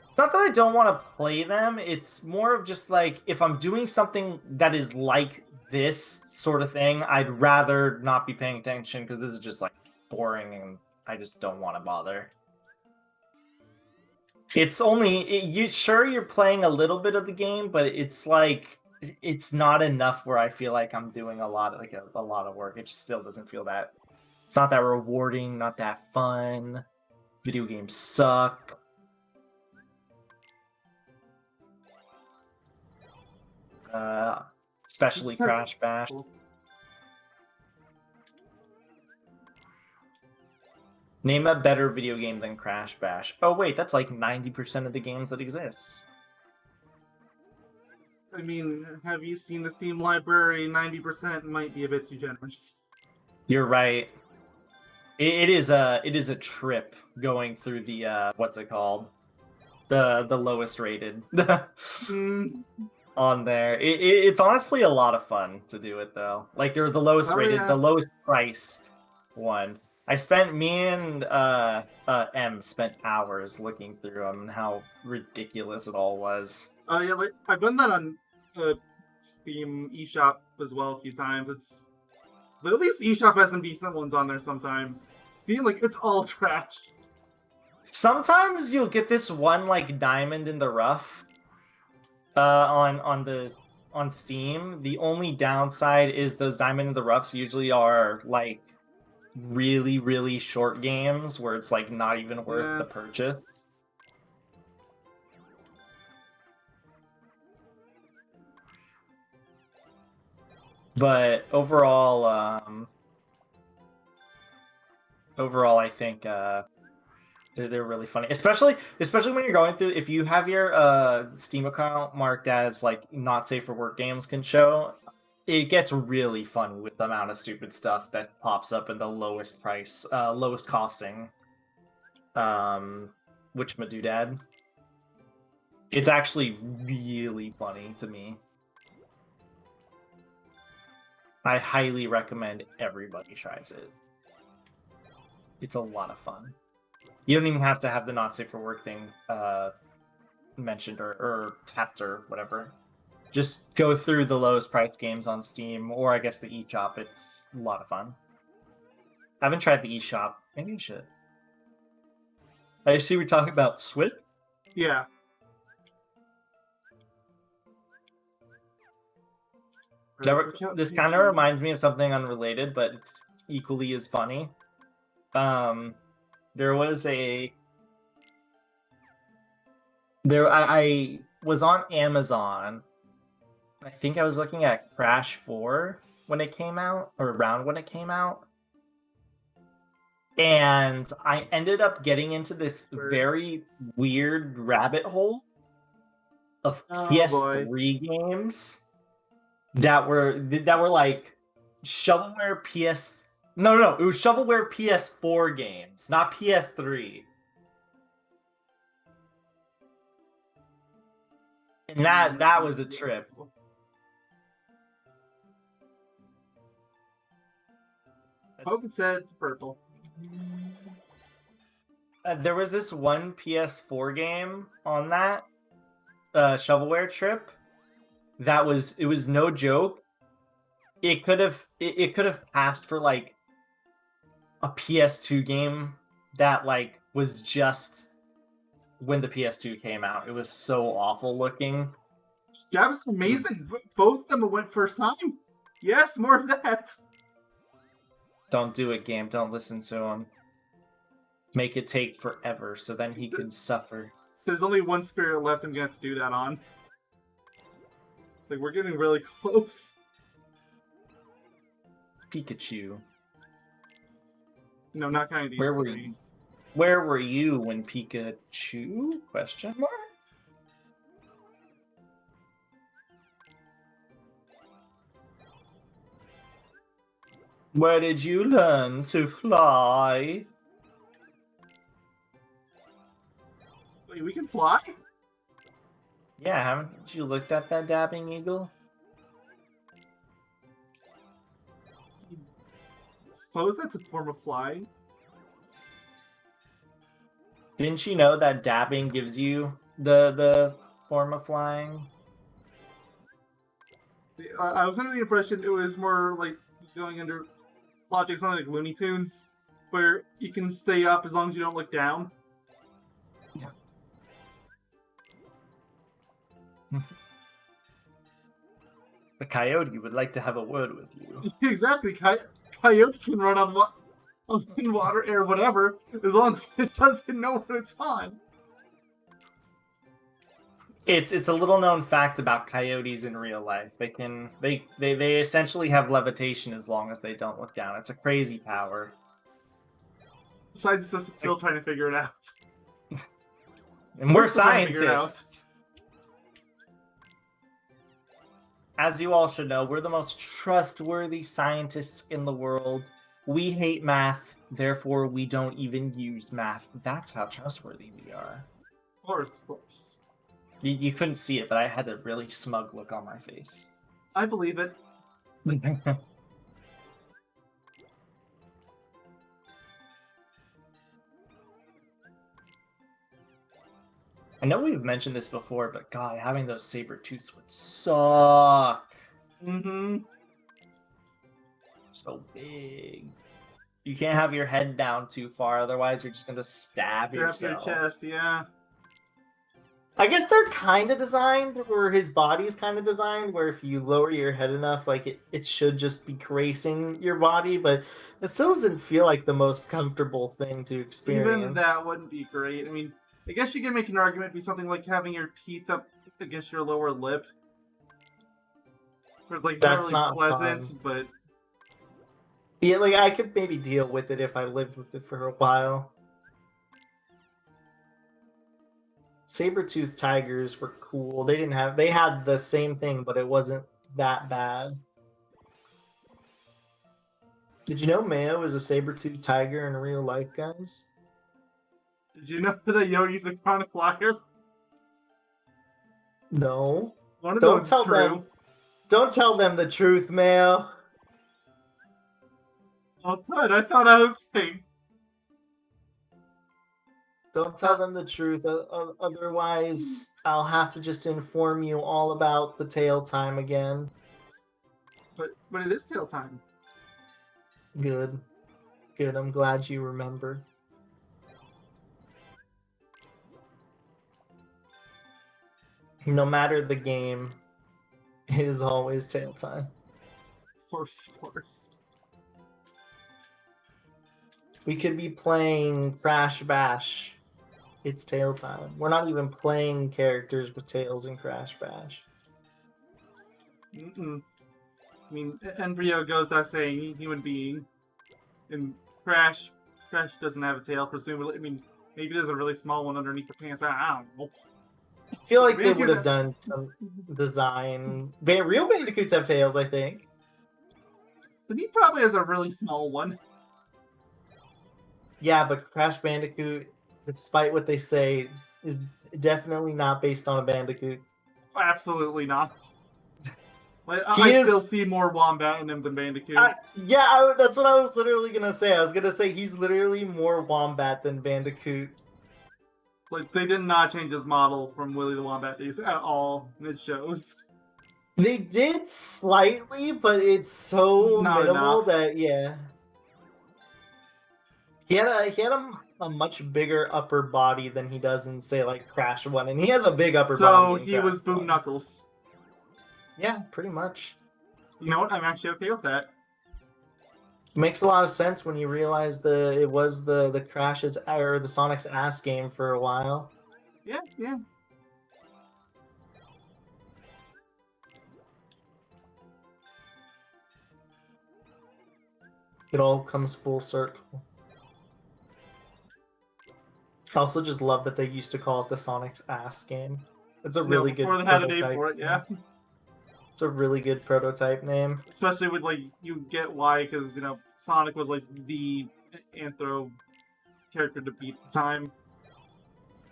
It's not that I don't want to play them. It's more of just like, if I'm doing something that is like this sort of thing, I'd rather not be paying attention because this is just like boring and I just don't want to bother. It's only you're playing a little bit of the game, but it's like it's not enough where I feel like I'm doing a lot of work. It just still doesn't feel that. It's not that rewarding, not that fun. Video games suck. Especially Crash Bash. Name a better video game than Crash Bash. Oh wait, that's like 90% of the games that exist. I mean, have you seen the Steam library? 90% might be a bit too generous. You're right. It is a trip going through the what's it called? The lowest rated on there. It's honestly a lot of fun to do it though. Like, they're the lowest rated, the lowest priced one. Me and M spent hours looking through them and how ridiculous it all was. Oh yeah, like, I've done that on Steam eShop as well a few times. But at least eShop has some decent ones on there sometimes. Steam, like, it's all trash. Sometimes you'll get this one like diamond in the rough on Steam. The only downside is those diamond in the roughs usually are like really, really short games where it's like not even worth the purchase. But overall, I think they're really funny, especially when you're going through. If you have your Steam account marked as like not safe for work games can show, it gets really fun with the amount of stupid stuff that pops up in the lowest price, lowest costing. Whatchamadoodad. It's actually really funny to me. I highly recommend everybody tries it. It's a lot of fun. You don't even have to have the not safe for work thing mentioned or tapped or whatever. Just go through the lowest price games on Steam, or I guess the eShop. It's a lot of fun. I haven't tried the eShop. Maybe you should. I see we're talking about Switch. Yeah. This kind of reminds me of something unrelated, but it's equally as funny. There was I was on Amazon. I think I was looking at Crash 4 when it came out, or around when it came out. And I ended up getting into this very weird rabbit hole of PS3 games that were like shovelware PS. No, it was shovelware PS4 games, not PS3. And that was a trip. Hope it said purple. There was this one PS4 game on that shovelware trip that was no joke. It could have passed for like a PS2 game that like was just when the PS2 came out. It was so awful looking. That was amazing. Both of them went first time. Yes, more of that. Don't do it, game. Don't listen to him. Make it take forever so then he can suffer. There's only one spirit left I'm gonna have to do that on. Like, we're getting really close. Pikachu. No, not kind of these. Where were you when Pikachu? Question mark? Where did you learn to fly? Wait, we can fly? Yeah, haven't you looked at that dabbing eagle? Suppose that's a form of flying. Didn't you know that dabbing gives you the form of flying? I was under the impression it was more like it's going under logic, something like Looney Tunes, where you can stay up as long as you don't look down. The coyote would like to have a word with you. Exactly. Coyote can run on water, air, whatever, as long as it doesn't know what it's on. It's a little known fact about coyotes in real life. They essentially have levitation as long as they don't look down. It's a crazy power. Scientists are still trying to figure it out. And we're scientists. As you all should know, we're the most trustworthy scientists in the world. We hate math, therefore we don't even use math. That's how trustworthy we are. Of course. You couldn't see it, but I had a really smug look on my face. I believe it. I know we've mentioned this before, but God, having those saber tooths would suck. Mm-hmm. So big. You can't have your head down too far, otherwise you're just gonna stab yourself. Your chest, yeah. I guess they're kind of designed, or his body is kind of designed, where if you lower your head enough, like it should just be gracing your body, but it still doesn't feel like the most comfortable thing to experience. Even that wouldn't be great. I mean, I guess you can make an argument, be something like having your teeth up against your lower lip. For, like, it's That's not really not pleasant, fun. but... Yeah, like, I could maybe deal with it if I lived with it for a while. Saber-toothed tigers were cool. They had the same thing, but it wasn't that bad. Did you know Mayo is a saber-toothed tiger in real life, guys? Did you know that Yogi's a chronic liar? No. One of Don't those tell is true. them. Don't tell them the truth, Mayo. Oh, good. I thought I was safe. Don't tell them the truth, otherwise I'll have to just inform you all about the tail time again. But it is tail time. Good. Good, I'm glad you remember. No matter the game, it is always tail time. of course. We could be playing Crash Bash. It's tail time. We're not even playing characters with tails in Crash Bash. Mm-mm. I mean, embryo goes that saying, human being. And Crash doesn't have a tail, presumably. I mean, maybe there's a really small one underneath the pants. I don't know. I feel like they Bandicoots would have have- done some design. Real Bandicoots have tails, I think. But he probably has a really small one. Yeah, but Crash Bandicoot, despite what they say, is definitely not based on a Bandicoot. Absolutely not. Like, He I is- still see more Wombat in him than Bandicoot. That's what I was literally gonna say. I was gonna say he's literally more Wombat than Bandicoot. Like, they did not change his model from Willy the Wombat days at all, and it shows. They did slightly, but it's so Not minimal enough. that yeah. He had a much bigger upper body than he does in say like Crash 1, and he has a big upper So body. in he Crash was Boom 1. Knuckles. Yeah, pretty much. You know what? I'm actually okay with that. Makes a lot of sense when you realize it was the Crash's or the Sonic's ass game for a while. Yeah, yeah. It all comes full circle. I also just love that they used to call it the Sonic's ass game. It's a really good before they had a name prototype for it, yeah. It's a really good prototype name. Especially with, like, you get why, because, you know, Sonic was, like, the anthro character to beat at the time.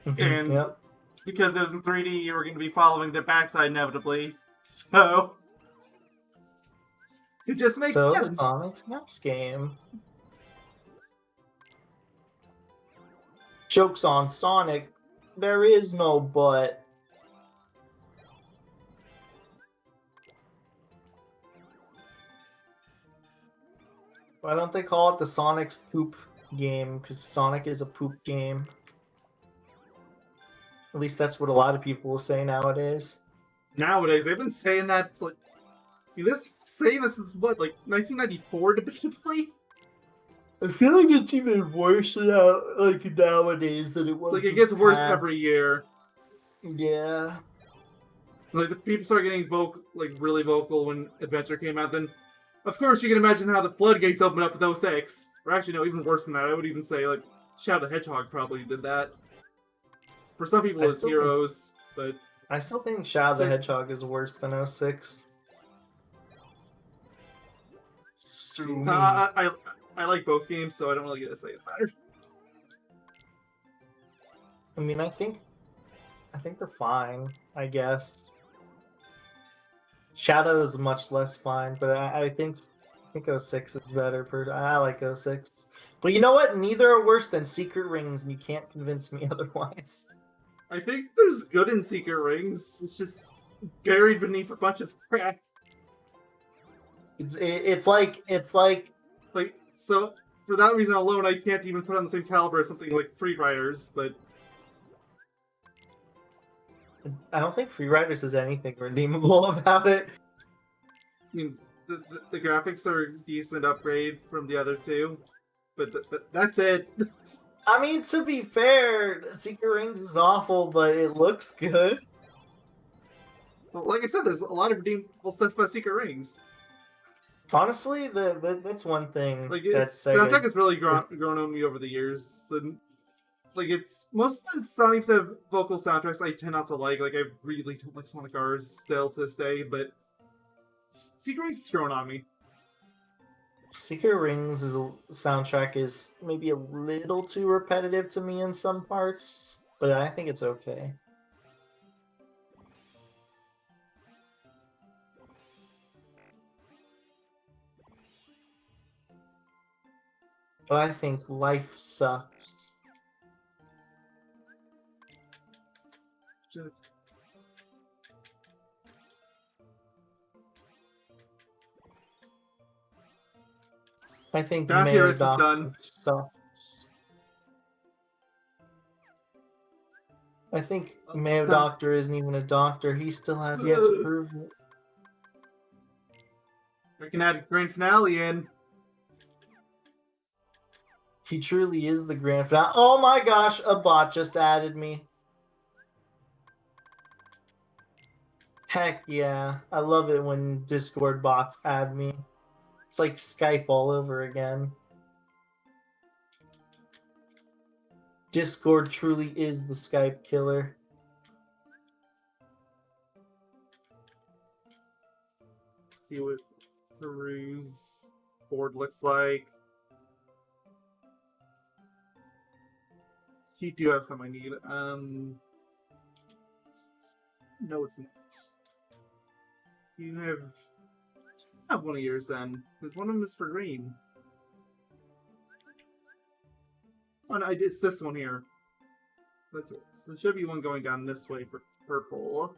And Yep. because it was in 3D, you were going to be following the backside inevitably. So, it just makes So the sense. Sonic's ass game. Jokes on Sonic. There is no but. Why don't they call it the Sonic's poop game? Because Sonic is a poop game. At least that's what a lot of people will say nowadays. Nowadays, they've been saying that, like, saying this is what, like, 1994 debatably? I feel like it's even worse now, like nowadays than it was. Like, it in gets the worse past. every year. Yeah. Like, the people start getting really vocal when Adventure came out, then, of course, you can imagine how the floodgates opened up with 06. Or actually, no, even worse than that. I would even say, like, Shadow the Hedgehog probably did that. For some people, I it's still think- Heroes, but... I still think Shadow So- the Hedgehog is worse than 06. I like both games, so I don't really get to say it matter. I mean, I think they're fine. I guess Shadow is much less fine, but I think 06 is better. I like 06, but you know what? Neither are worse than Secret Rings, and you can't convince me otherwise. I think there's good in Secret Rings. It's just buried beneath a bunch of crap. It's like Like, so, for that reason alone, I can't even put on the same caliber as something like Free Riders, but... I don't think Free Riders has anything redeemable about it. I mean, the graphics are a decent upgrade from the other two, but that's it. I mean, to be fair, Secret Rings is awful, but it looks good. Well, like I said, there's a lot of redeemable stuff about Secret Rings. Honestly, that's one thing Like, that's soundtrack has really grown on me over the years. And, like, it's most of the Sonic have vocal soundtracks I tend not to like. Like, I really don't like Sonic R's still to this day, but Secret Rings has grown on me. Secret Rings soundtrack is maybe a little too repetitive to me in some parts, but I think it's okay. But I think life sucks. Just... I think Fast Mayor Furious is Doctor done. sucks. I think Mayo done. Doctor isn't even a doctor. He still has yet to prove it. I can add a grand finale in. He truly is the grand finale. Oh my gosh, a bot just added me. Heck yeah. I love it when Discord bots add me. It's like Skype all over again. Discord truly is the Skype killer. See what Peru's board looks like. You do have some I need. No, it's not. You have one of yours then, because one of them is for green. Oh no, it's this one here. Okay, so there should be one going down this way for purple.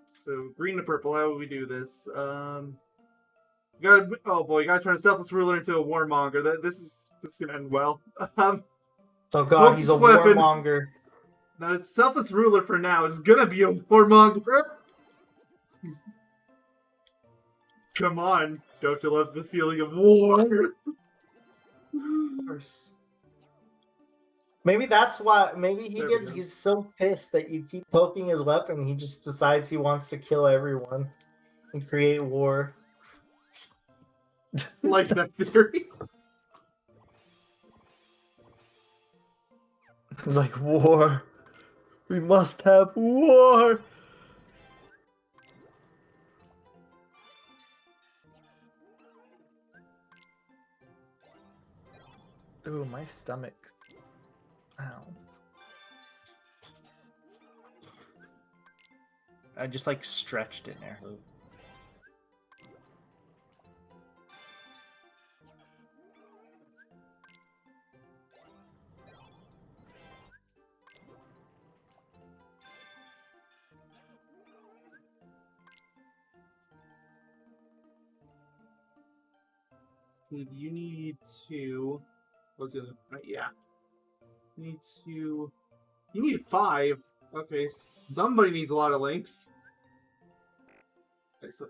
So green to purple. How would we do this? You gotta. Oh boy, you gotta turn a selfless ruler into a warmonger. This is gonna end well. Oh god, he's a warmonger. Now, the selfless ruler for now is gonna be a warmonger. Come on, don't you love the feeling of war? Of course. Maybe that's why. Maybe he's so pissed that you keep poking his weapon. He just decides he wants to kill everyone and create war. Like that theory. It's like war. We must have war. Ooh, my stomach. Ow. I just like stretched in there. So you need to. What's the other? Yeah. You need 5. Okay, somebody needs a lot of links. Okay, so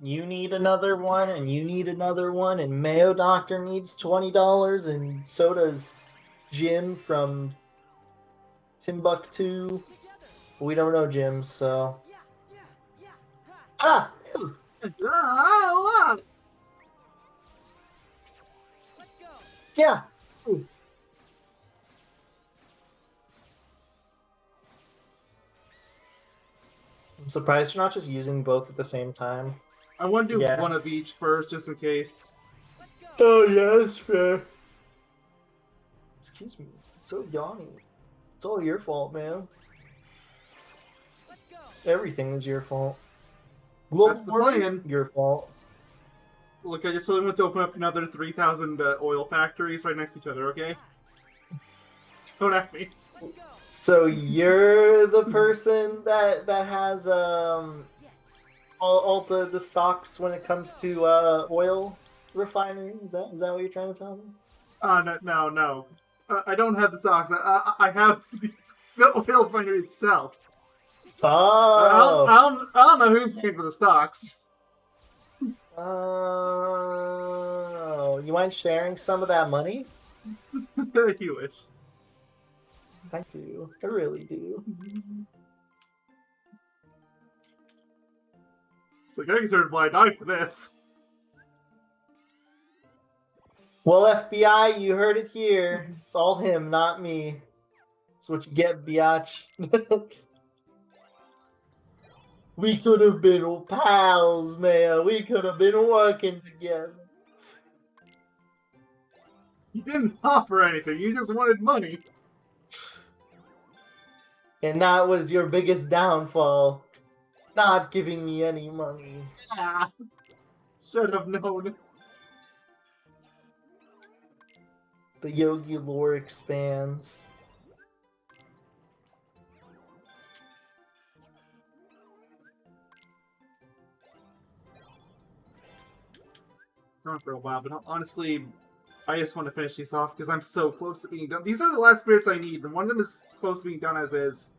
You need another one, and you need another one, and Mayo Doctor needs $20, and so does Jim from Timbuktu. Together. We don't know Jim, so Yeah. ah. Ha. Let's go. Yeah. Ooh. I'm surprised you're not just using both at the same time. I want to do Yeah. one of each first, just in case. Let's go. Oh yeah, that's fair. Excuse me. So yawny. It's all your fault, man. Let's go. Everything is your fault. Global That's the warming, plan. your fault. Look, I just really want to open up another 3,000 oil factories right next to each other, okay? Don't at me. Let's go. So you're the person that has all the stocks when it comes to oil refinery. Is that what you're trying to tell me? No. I don't have the stocks. I have the oil refinery itself. Oh. I don't know who's paying for the stocks. Oh. You mind sharing some of that money? You wish. I do. I really do. It's like I can turn a blind eye for this. Well, FBI, you heard it here. It's all him, not me. That's what you get, biatch. We could have been pals, man. We could have been working together. You didn't offer anything. You just wanted money. And that was your biggest downfall. Not giving me any money. Ah, should have known. The Yogi lore expands. Gone for a while, but honestly, I just want to finish these off because I'm so close to being done. These are the last spirits I need, and one of them is close to being done as is.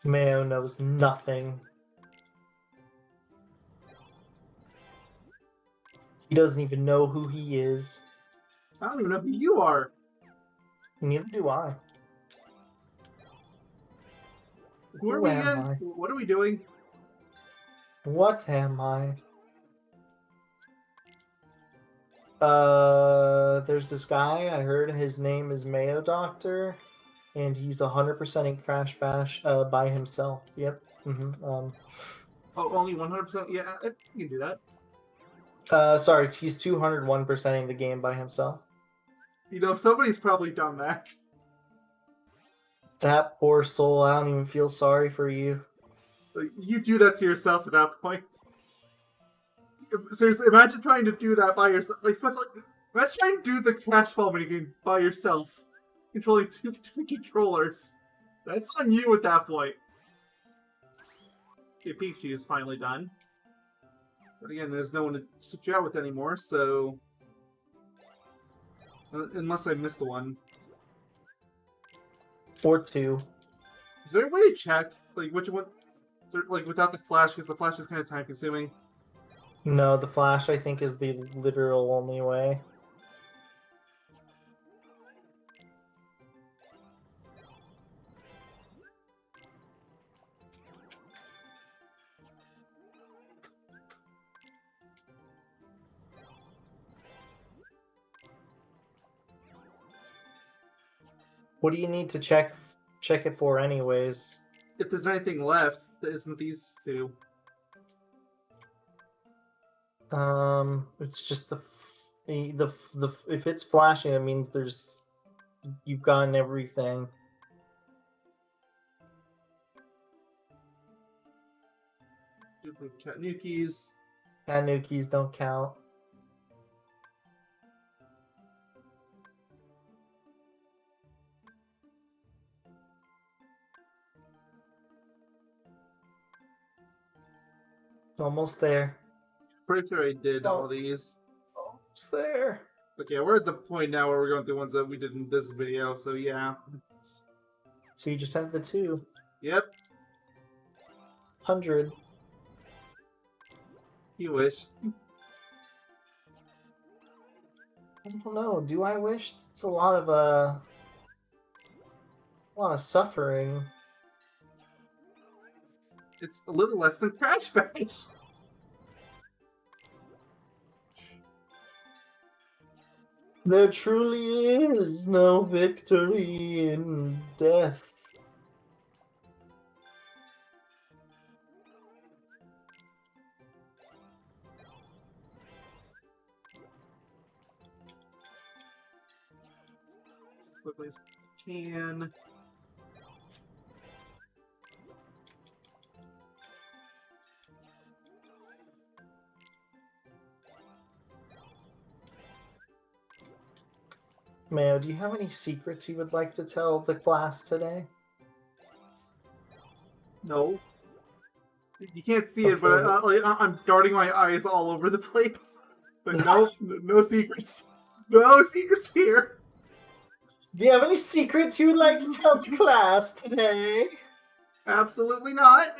Mayo knows nothing. He doesn't even know who he is. I don't even know who you are. Neither do I. Who are Who we am again? I? What are we doing? What am I? There's this guy. I heard his name is Mayo Doctor, and he's 100% in Crash Bash by himself. Yep. Oh, only 100%? Yeah, I think you can do that. Sorry, he's 201%ing the game by himself. You know, somebody's probably done that. That poor soul. I don't even feel sorry for you. Like, you do that to yourself at that point. Seriously, imagine trying to do that by yourself. Like, imagine trying to do the Crash Ball minigame by yourself, controlling two controllers. That's on you at that point. Okay, Peachy is finally done. But again, there's no one to switch out with anymore, so... unless I missed the one. Or two. Is there a way to check, like, which one... like, without the flash, because the flash is kind of time-consuming? No, the Flash, I think, is the literal only way. What do you need to check it for anyways? If there's anything left that isn't these two. It's just the if it's flashing, it means you've gotten everything. Katnukis. Tanukis don't count. Almost there. Pretty sure I did all Oh. these. Almost there. Okay, we're at the point now where we're going through ones that we did in this video, so yeah. So you just have the two. Yep, 100. you wish. I don't know. Do I wish? It's a lot of suffering. It's a little less than Crash Bash. There truly is no victory in death. As quickly as I can. Mayo, do you have any secrets you would like to tell the class today? No. You can't see it, but Okay. I'm darting my eyes all over the place. But no, no secrets. No secrets here. Do you have any secrets you would like to tell the class today? Absolutely not.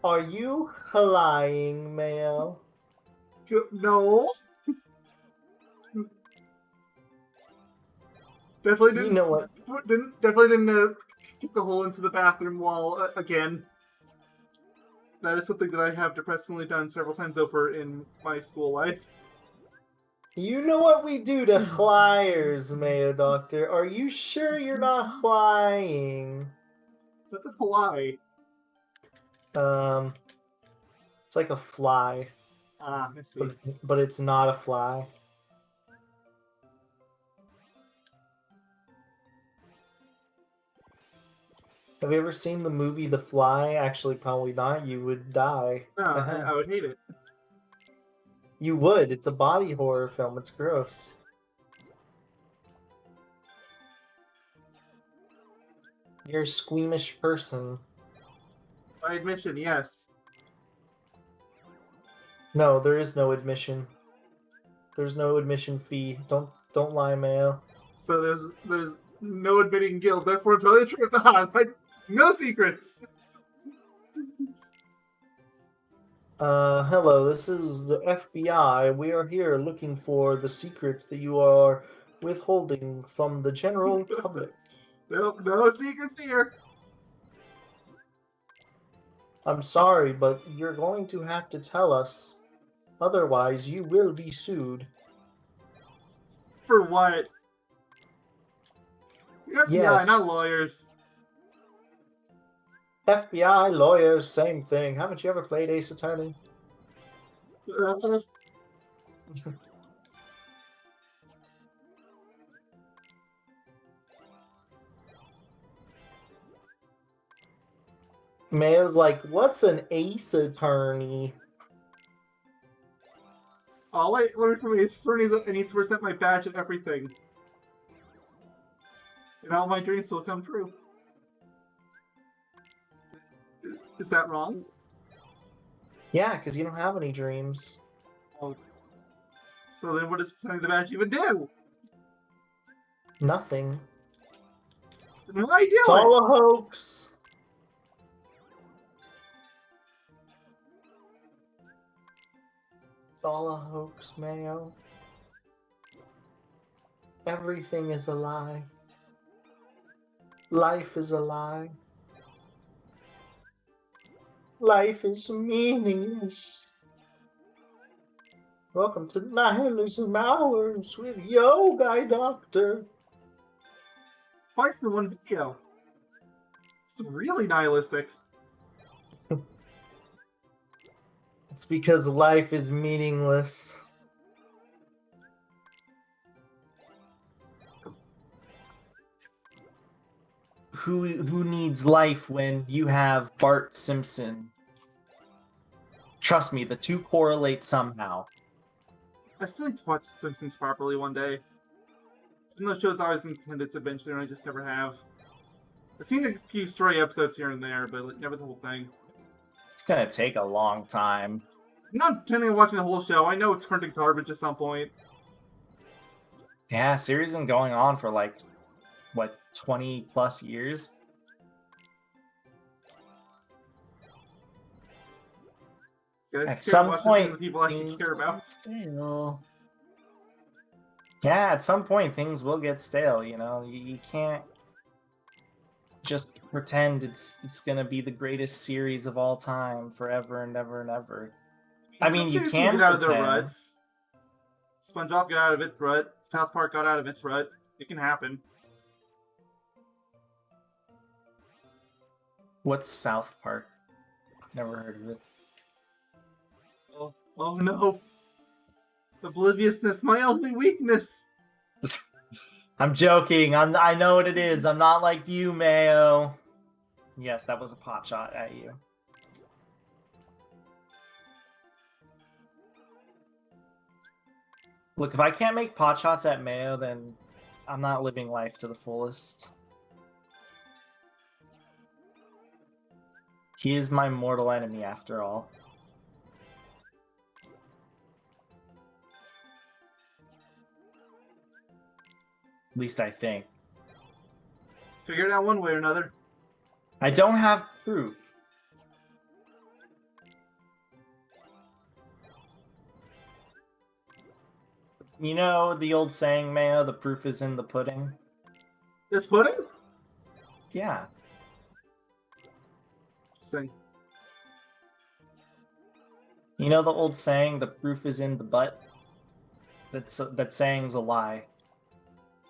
Are you lying, Mayo? No. Definitely didn't. You know what? Definitely didn't kick the hole into the bathroom wall again. That is something that I have depressingly done several times over in my school life. You know what we do to flyers, Mayo Doctor. Are you sure you're not lying? That's a lie. It's like a fly, Ah, I see. but it's not a fly. Have you ever seen the movie The Fly? Actually, probably not. You would die. No, I would hate it. You would. It's a body horror film. It's gross. You're a squeamish person. By admission, yes. No, there is no admission. There's no admission fee. Don't lie, Mayo. So there's No admitting guilt, therefore tell the truth. No secrets. Hello, this is the FBI. We are here looking for the secrets that you are withholding from the general public. Nope, no secrets here. I'm sorry, but you're going to have to tell us. Otherwise, you will be sued. For what? You're FBI, Yes. not lawyers. FBI, lawyers, same thing. Haven't you ever played Ace Attorney? Mayo's like, what's an Ace Attorney? All I learned from Ace Attorney is that I need to present my badge and everything. And all my dreams will come true. Is that wrong? Yeah, because you don't have any dreams. Oh. So then what does presenting the badge even do? Nothing. Then why do It's it? all a hoax. It's all a hoax, Mayo. Everything is a lie. Life is a lie. Life is meaningless. Welcome to Nihilism Hours with Yogaidr. Twice in one video. It's really nihilistic. It's because life is meaningless. Who needs life when you have Bart Simpson? Trust me, the two correlate somehow. I still need to watch The Simpsons properly one day. Some of those shows I was intended to binge and I just never have. I've seen a few story episodes here and there, but never the whole thing. It's gonna take a long time. I'm not intending on watching the whole show. I know it's turned to garbage at some point. Yeah, series been going on for like, what, 20 plus years? At some point, the people actually things care will about. get stale. Yeah, at some point things will get stale. You know, you can't just pretend it's gonna be the greatest series of all time forever and ever and ever. I mean, you Some series can get out of their pretend. ruts. SpongeBob got out of its rut. South Park got out of its rut. It can happen. What's South Park? Never heard of it. Oh no. Obliviousness, my only weakness. I'm joking. I know what it is. I'm not like you, Mayo. Yes, that was a pot shot at you. Look, if I can't make pot shots at Mayo, then I'm not living life to the fullest. He is my mortal enemy, after all. At least I think. Figure it out one way or another. I don't have proof. You know the old saying, Mayo, the proof is in the pudding? This pudding? Yeah. Interesting. You know the old saying, the proof is in the butt? That saying's a lie.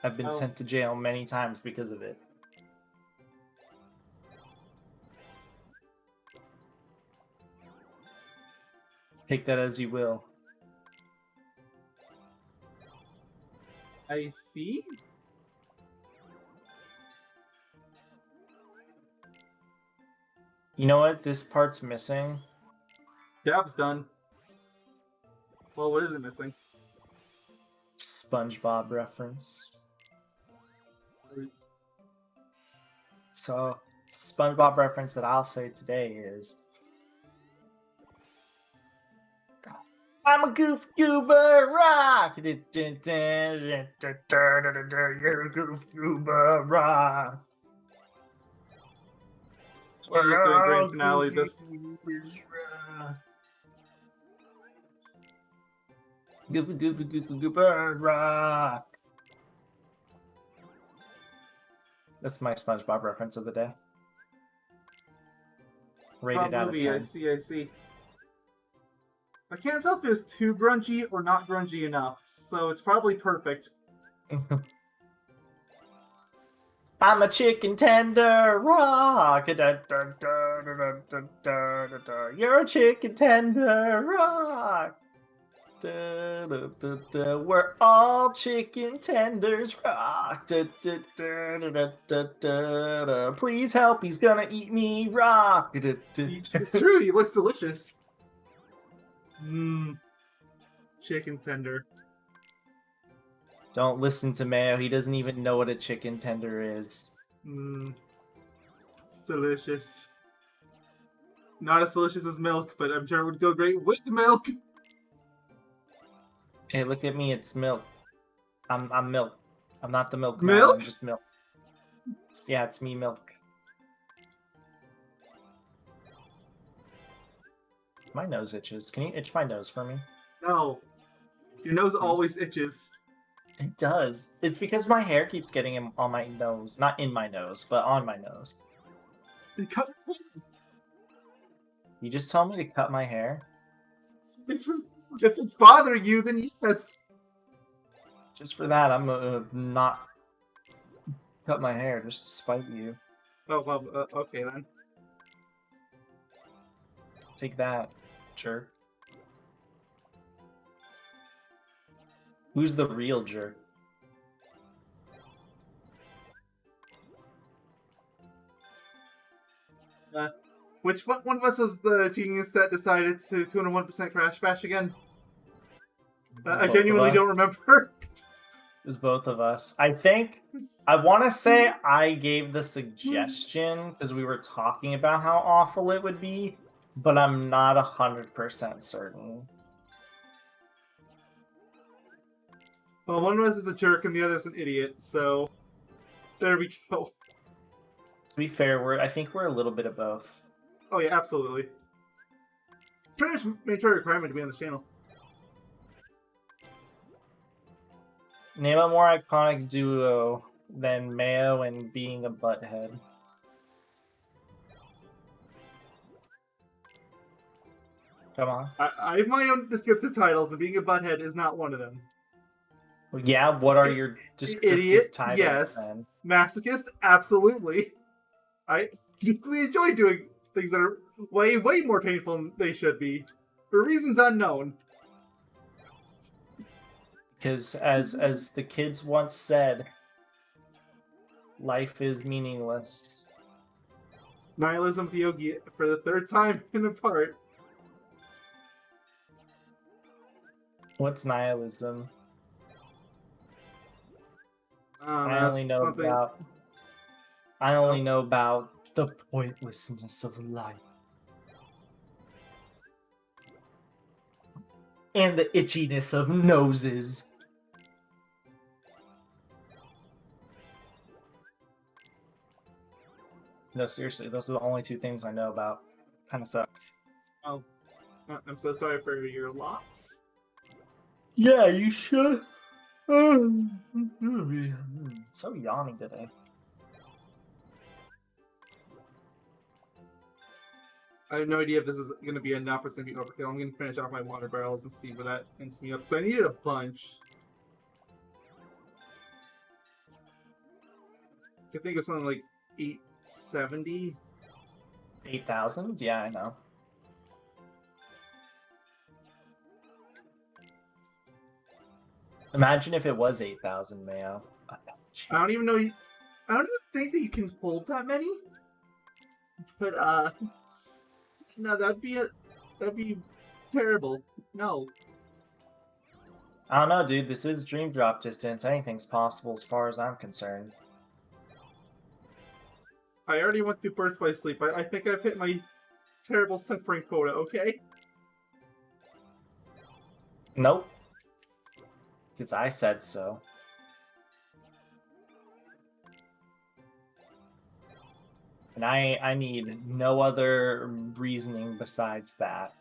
I've been Oh. sent to jail many times because of it. Take that as you will. I see. You know what this part's missing? Job's done. Well, what is it missing? SpongeBob reference. So, SpongeBob reference that I'll say today is I'm a goof goober rock. You're a goof goober rock. We're just doing grand finale this. Goofy goober rock. That's my SpongeBob reference of the day. Rated out of movie, 10. I see. I can't tell if it's too grungy or not grungy enough, so it's probably perfect. I'm a chicken tender rock. You're a chicken tender rock. We're all chicken tenders rock. Please help, he's gonna eat me rock. It's true, he looks delicious. Mmm. Chicken tender. Don't listen to Mayo, he doesn't even know what a chicken tender is. Mmm. It's delicious. Not as delicious as milk, but I'm sure it would go great with milk. Hey, look at me, it's milk. I'm milk. I'm not the milk. Milk? I'm just milk. Yeah, it's me, milk. My nose itches. Can you itch my nose for me? No. Your nose always itches. It does. It's because my hair keeps getting on my nose. Not in my nose, but on my nose. You just told me to cut my hair? If it's bothering you, then yes. Just for that, I'm not cut my hair just to spite you. Oh, well, okay then. Take that, jerk. Who's the real jerk? Which one of us was the genius that decided to 201% crash bash again? I Both genuinely of us. don't remember. It was both of us. I think, I want to say I gave the suggestion because we were talking about how awful it would be, but I'm not 100% certain. Well, one of us is a jerk and the other's an idiot, so there we go. To be fair, I think we're a little bit of both. Oh yeah, absolutely. Pretty much mandatory requirement to be on this channel. Name a more iconic duo than Mayo and being a butthead. Come on. I have my own descriptive titles, and being a butthead is not one of them. Well, yeah, what are your descriptive Idiot, titles yes. then? Masochist, absolutely. I particularly enjoy doing things that are way, way more painful than they should be, for reasons unknown. Because as the kids once said, life is meaningless. Nihilism with Yogi for the third time in a part. What's nihilism? I That's only know something- about. I only know about the pointlessness of life and the itchiness of noses. No, seriously, those are the only two things I know about. Kind of sucks. Oh, I'm so sorry for your loss. Yeah, you should. So yawning today. I have no idea if this is going to be enough or it's going to be overkill. I'm going to finish off my water barrels and see where that ends me up. So I needed a bunch. I think it was something like 870. 8,000? Yeah, I know. Imagine if it was 8,000, Mayo. I don't even know. I don't even think that you can hold that many. But no, that'd be terrible. No. I don't know, dude. This is dream drop distance. Anything's possible as far as I'm concerned. I already went through birth by sleep. I think I've hit my terrible suffering quota. Okay. Nope. Because I said so. And I need no other reasoning besides that.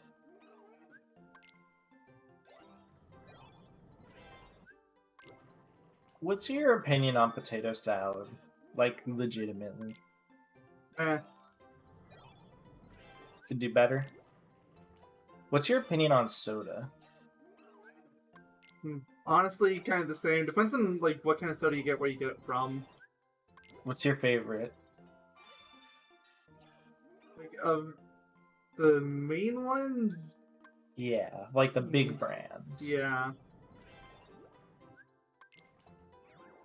What's your opinion on potato salad? Like, legitimately. Eh. Could do better. What's your opinion on soda? Honestly, kind of the same. Depends on like what kind of soda you get, where you get it from. What's your favorite? Like the main ones. Yeah, like the big brands. Yeah.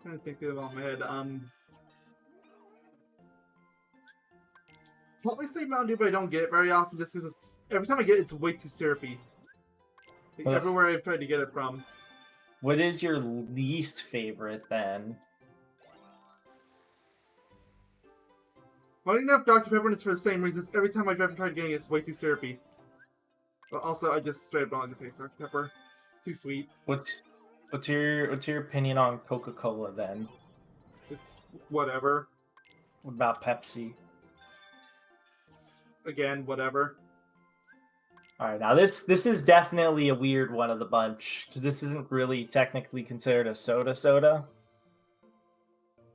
Trying to think of it off my head. Probably say Mountain Dew, but I don't get it very often just because it's every time I get it, it's way too syrupy. Like, Ugh. everywhere I've tried to get it from. What is your least favorite then? Funny enough, Dr. Pepper, and it's for the same reasons. Every time I've ever tried getting it, it's way too syrupy. But also, I just straight up don't like the taste of Dr. Pepper. It's too sweet. What's your opinion on Coca-Cola then? It's whatever. What about Pepsi? It's, again, whatever. All right, now this is definitely a weird one of the bunch because this isn't really technically considered a soda.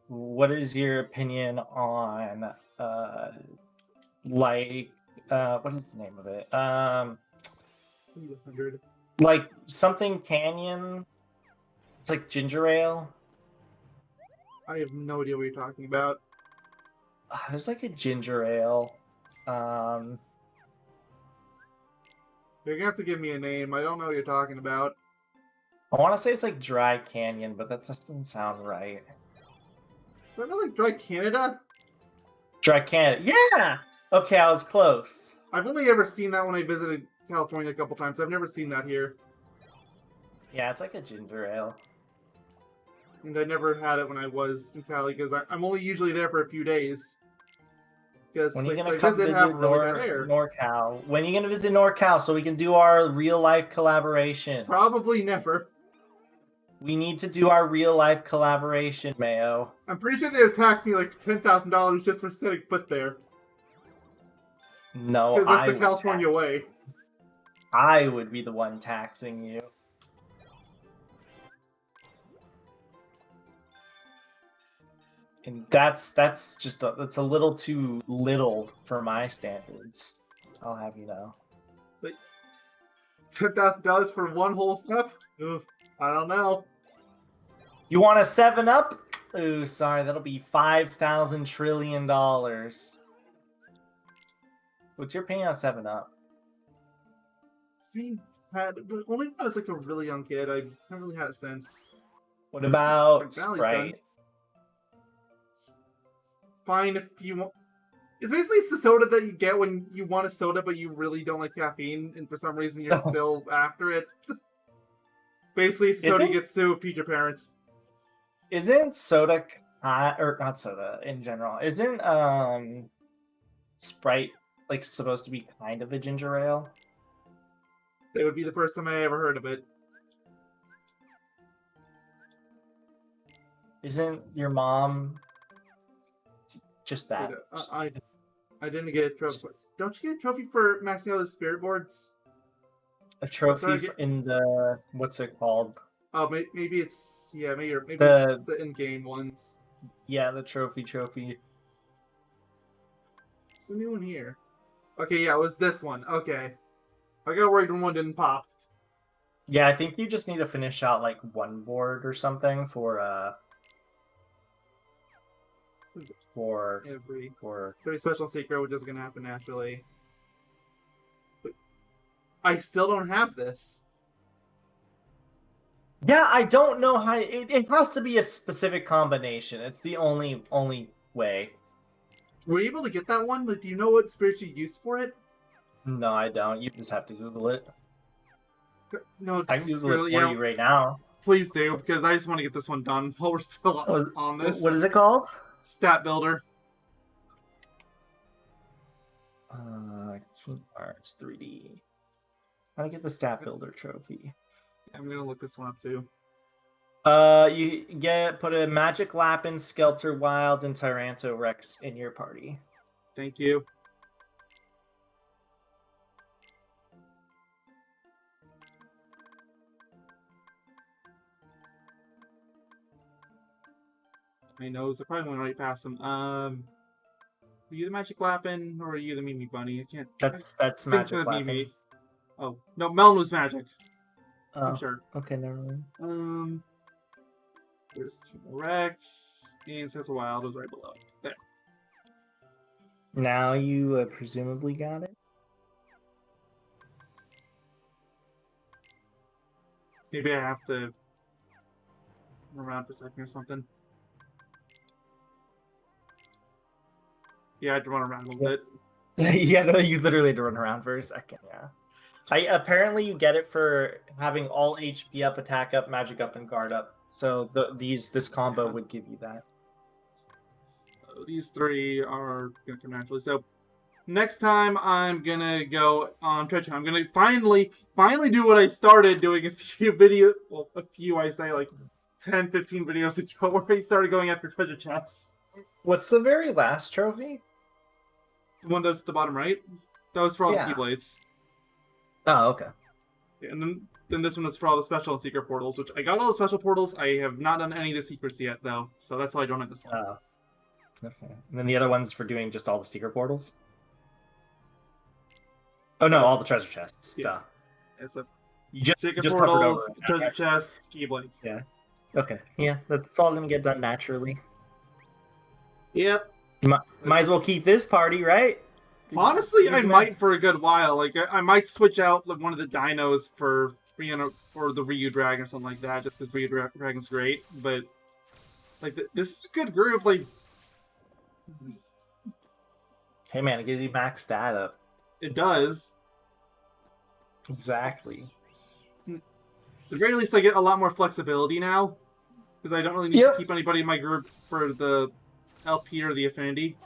What is your opinion on what is the name of it? 100. Like something Canyon. It's like ginger ale. I have no idea what you're talking about. There's like a ginger ale. You're gonna have to give me a name. I don't know what you're talking about. I want to say it's like Dry Canyon, but that just doesn't sound right. Do I know like Dry Canada? Dry Canyon. Yeah! Okay, I was close. I've only ever seen that when I visited California a couple times. I've never seen that here. Yeah, it's like a ginger ale. And I never had it when I was in Cali because I'm only usually there for a few days. Because When are you places gonna I come visit visit have really bad air. NorCal? When are you gonna visit NorCal so we can do our real life collaboration? Probably never. We need to do our real life collaboration, Mayo. I'm pretty sure they would tax me like $10,000 just for setting foot there. No, Because that's I the would California tax- way. I would be the one taxing you. And that's just that's a little too little for my standards. I'll have you know. $10,000 for one whole step? Oof, I don't know. You want a 7-Up? Ooh, sorry, that'll be $5,000 trillion. What's your opinion on 7-Up? But only when I was like a really young kid. I haven't really had it since. What about Like Valley's Sprite? Fine if you want. It's the soda that you get when you want a soda but you really don't like caffeine and for some reason you're still after it. Basically, it's the soda you get to appease your parents. Isn't soda or not soda in general? Isn't Sprite like supposed to be kind of a ginger ale? It would be the first time I ever heard of it. Isn't your mom just that? I didn't get a trophy. Don't you get a trophy for maxing out the spirit boards? A trophy in the what's it called? Oh, maybe it's maybe it's the in-game ones. Yeah, the trophy. It's a new one here. Okay, yeah, it was this one. Okay, I got worried when one didn't pop. Yeah, I think you just need to finish out like one board or something for This is for every special secret, which is gonna happen naturally. But I still don't have this. Yeah, I don't know how it has to be a specific combination. It's the only way. Were you able to get that one? Like, do you know what spirit you used for it? No, I don't. You just have to Google it. No, I can Google it for you right now. Please do, because I just want to get this one done while we're still on this. What is it called? Stat Builder. Key Arts 3D. How to get the Stat Builder trophy? I'm gonna look this one up too. You put a Magic Lapin, Skelter Wild, and Tyranto Rex in your party. Thank you. My nose, I probably went right past them. Are you the Magic Lapin or are you the Mimi Bunny? I can't. That's I think Magic the Lapin. Mimi. Oh no, Melon was magic. Oh, I'm sure. okay, never mind. There's Rex and Skelter Wild was right below it. There. Now you presumably got it. Maybe I have to run around for a second or something. Yeah, I had to run around a little bit. Yeah, no, you literally had to run around for a second. Yeah. Apparently you get it for having all HP up, attack up, magic up, and guard up. So this combo would give you that. So these three are gonna come naturally. So next time I'm gonna go on Twitch. I'm gonna finally do what I started doing a few I say like 10, 15 videos ago, where I started going after treasure chests. What's the very last trophy? The one that's at the bottom right. That was for all Yeah. the Keyblades. Oh, okay. And then this one is for all the special and secret portals, which I got all the special portals. I have not done any of the secrets yet, though. So that's why I don't have this one. Oh. Okay. And then the other one's for doing just all the secret portals? Oh no, all the treasure chests. Yeah. Duh. It's a You just secret covered portals, over it. treasure chests, Keyblades. Yeah. Okay. Yeah, that's all gonna get done naturally. Yep. Might as well keep this party, right? Honestly, I Huge might for a good while. Like, I might switch out like, one of the dinos for, or the Ryu Dragon or something like that, just because Ryu Dragon's great. But, like, this is a good group. Like, Hey man, it gives you max stat up. it does. Exactly. At the very least, I get a lot more flexibility now, because I don't really need to keep anybody in my group for the LP or the Affinity,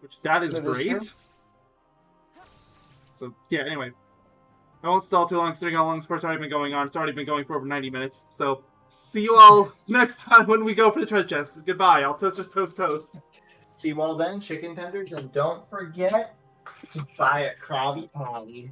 which that is great. So, yeah, anyway. I won't stall too long, considering how long this part's already been going on. It's already been going for over 90 minutes. So, see you all next time when we go for the treasure chest. Goodbye. I'll toast. See you all then, chicken tenders, and don't forget to buy a Krabby Patty.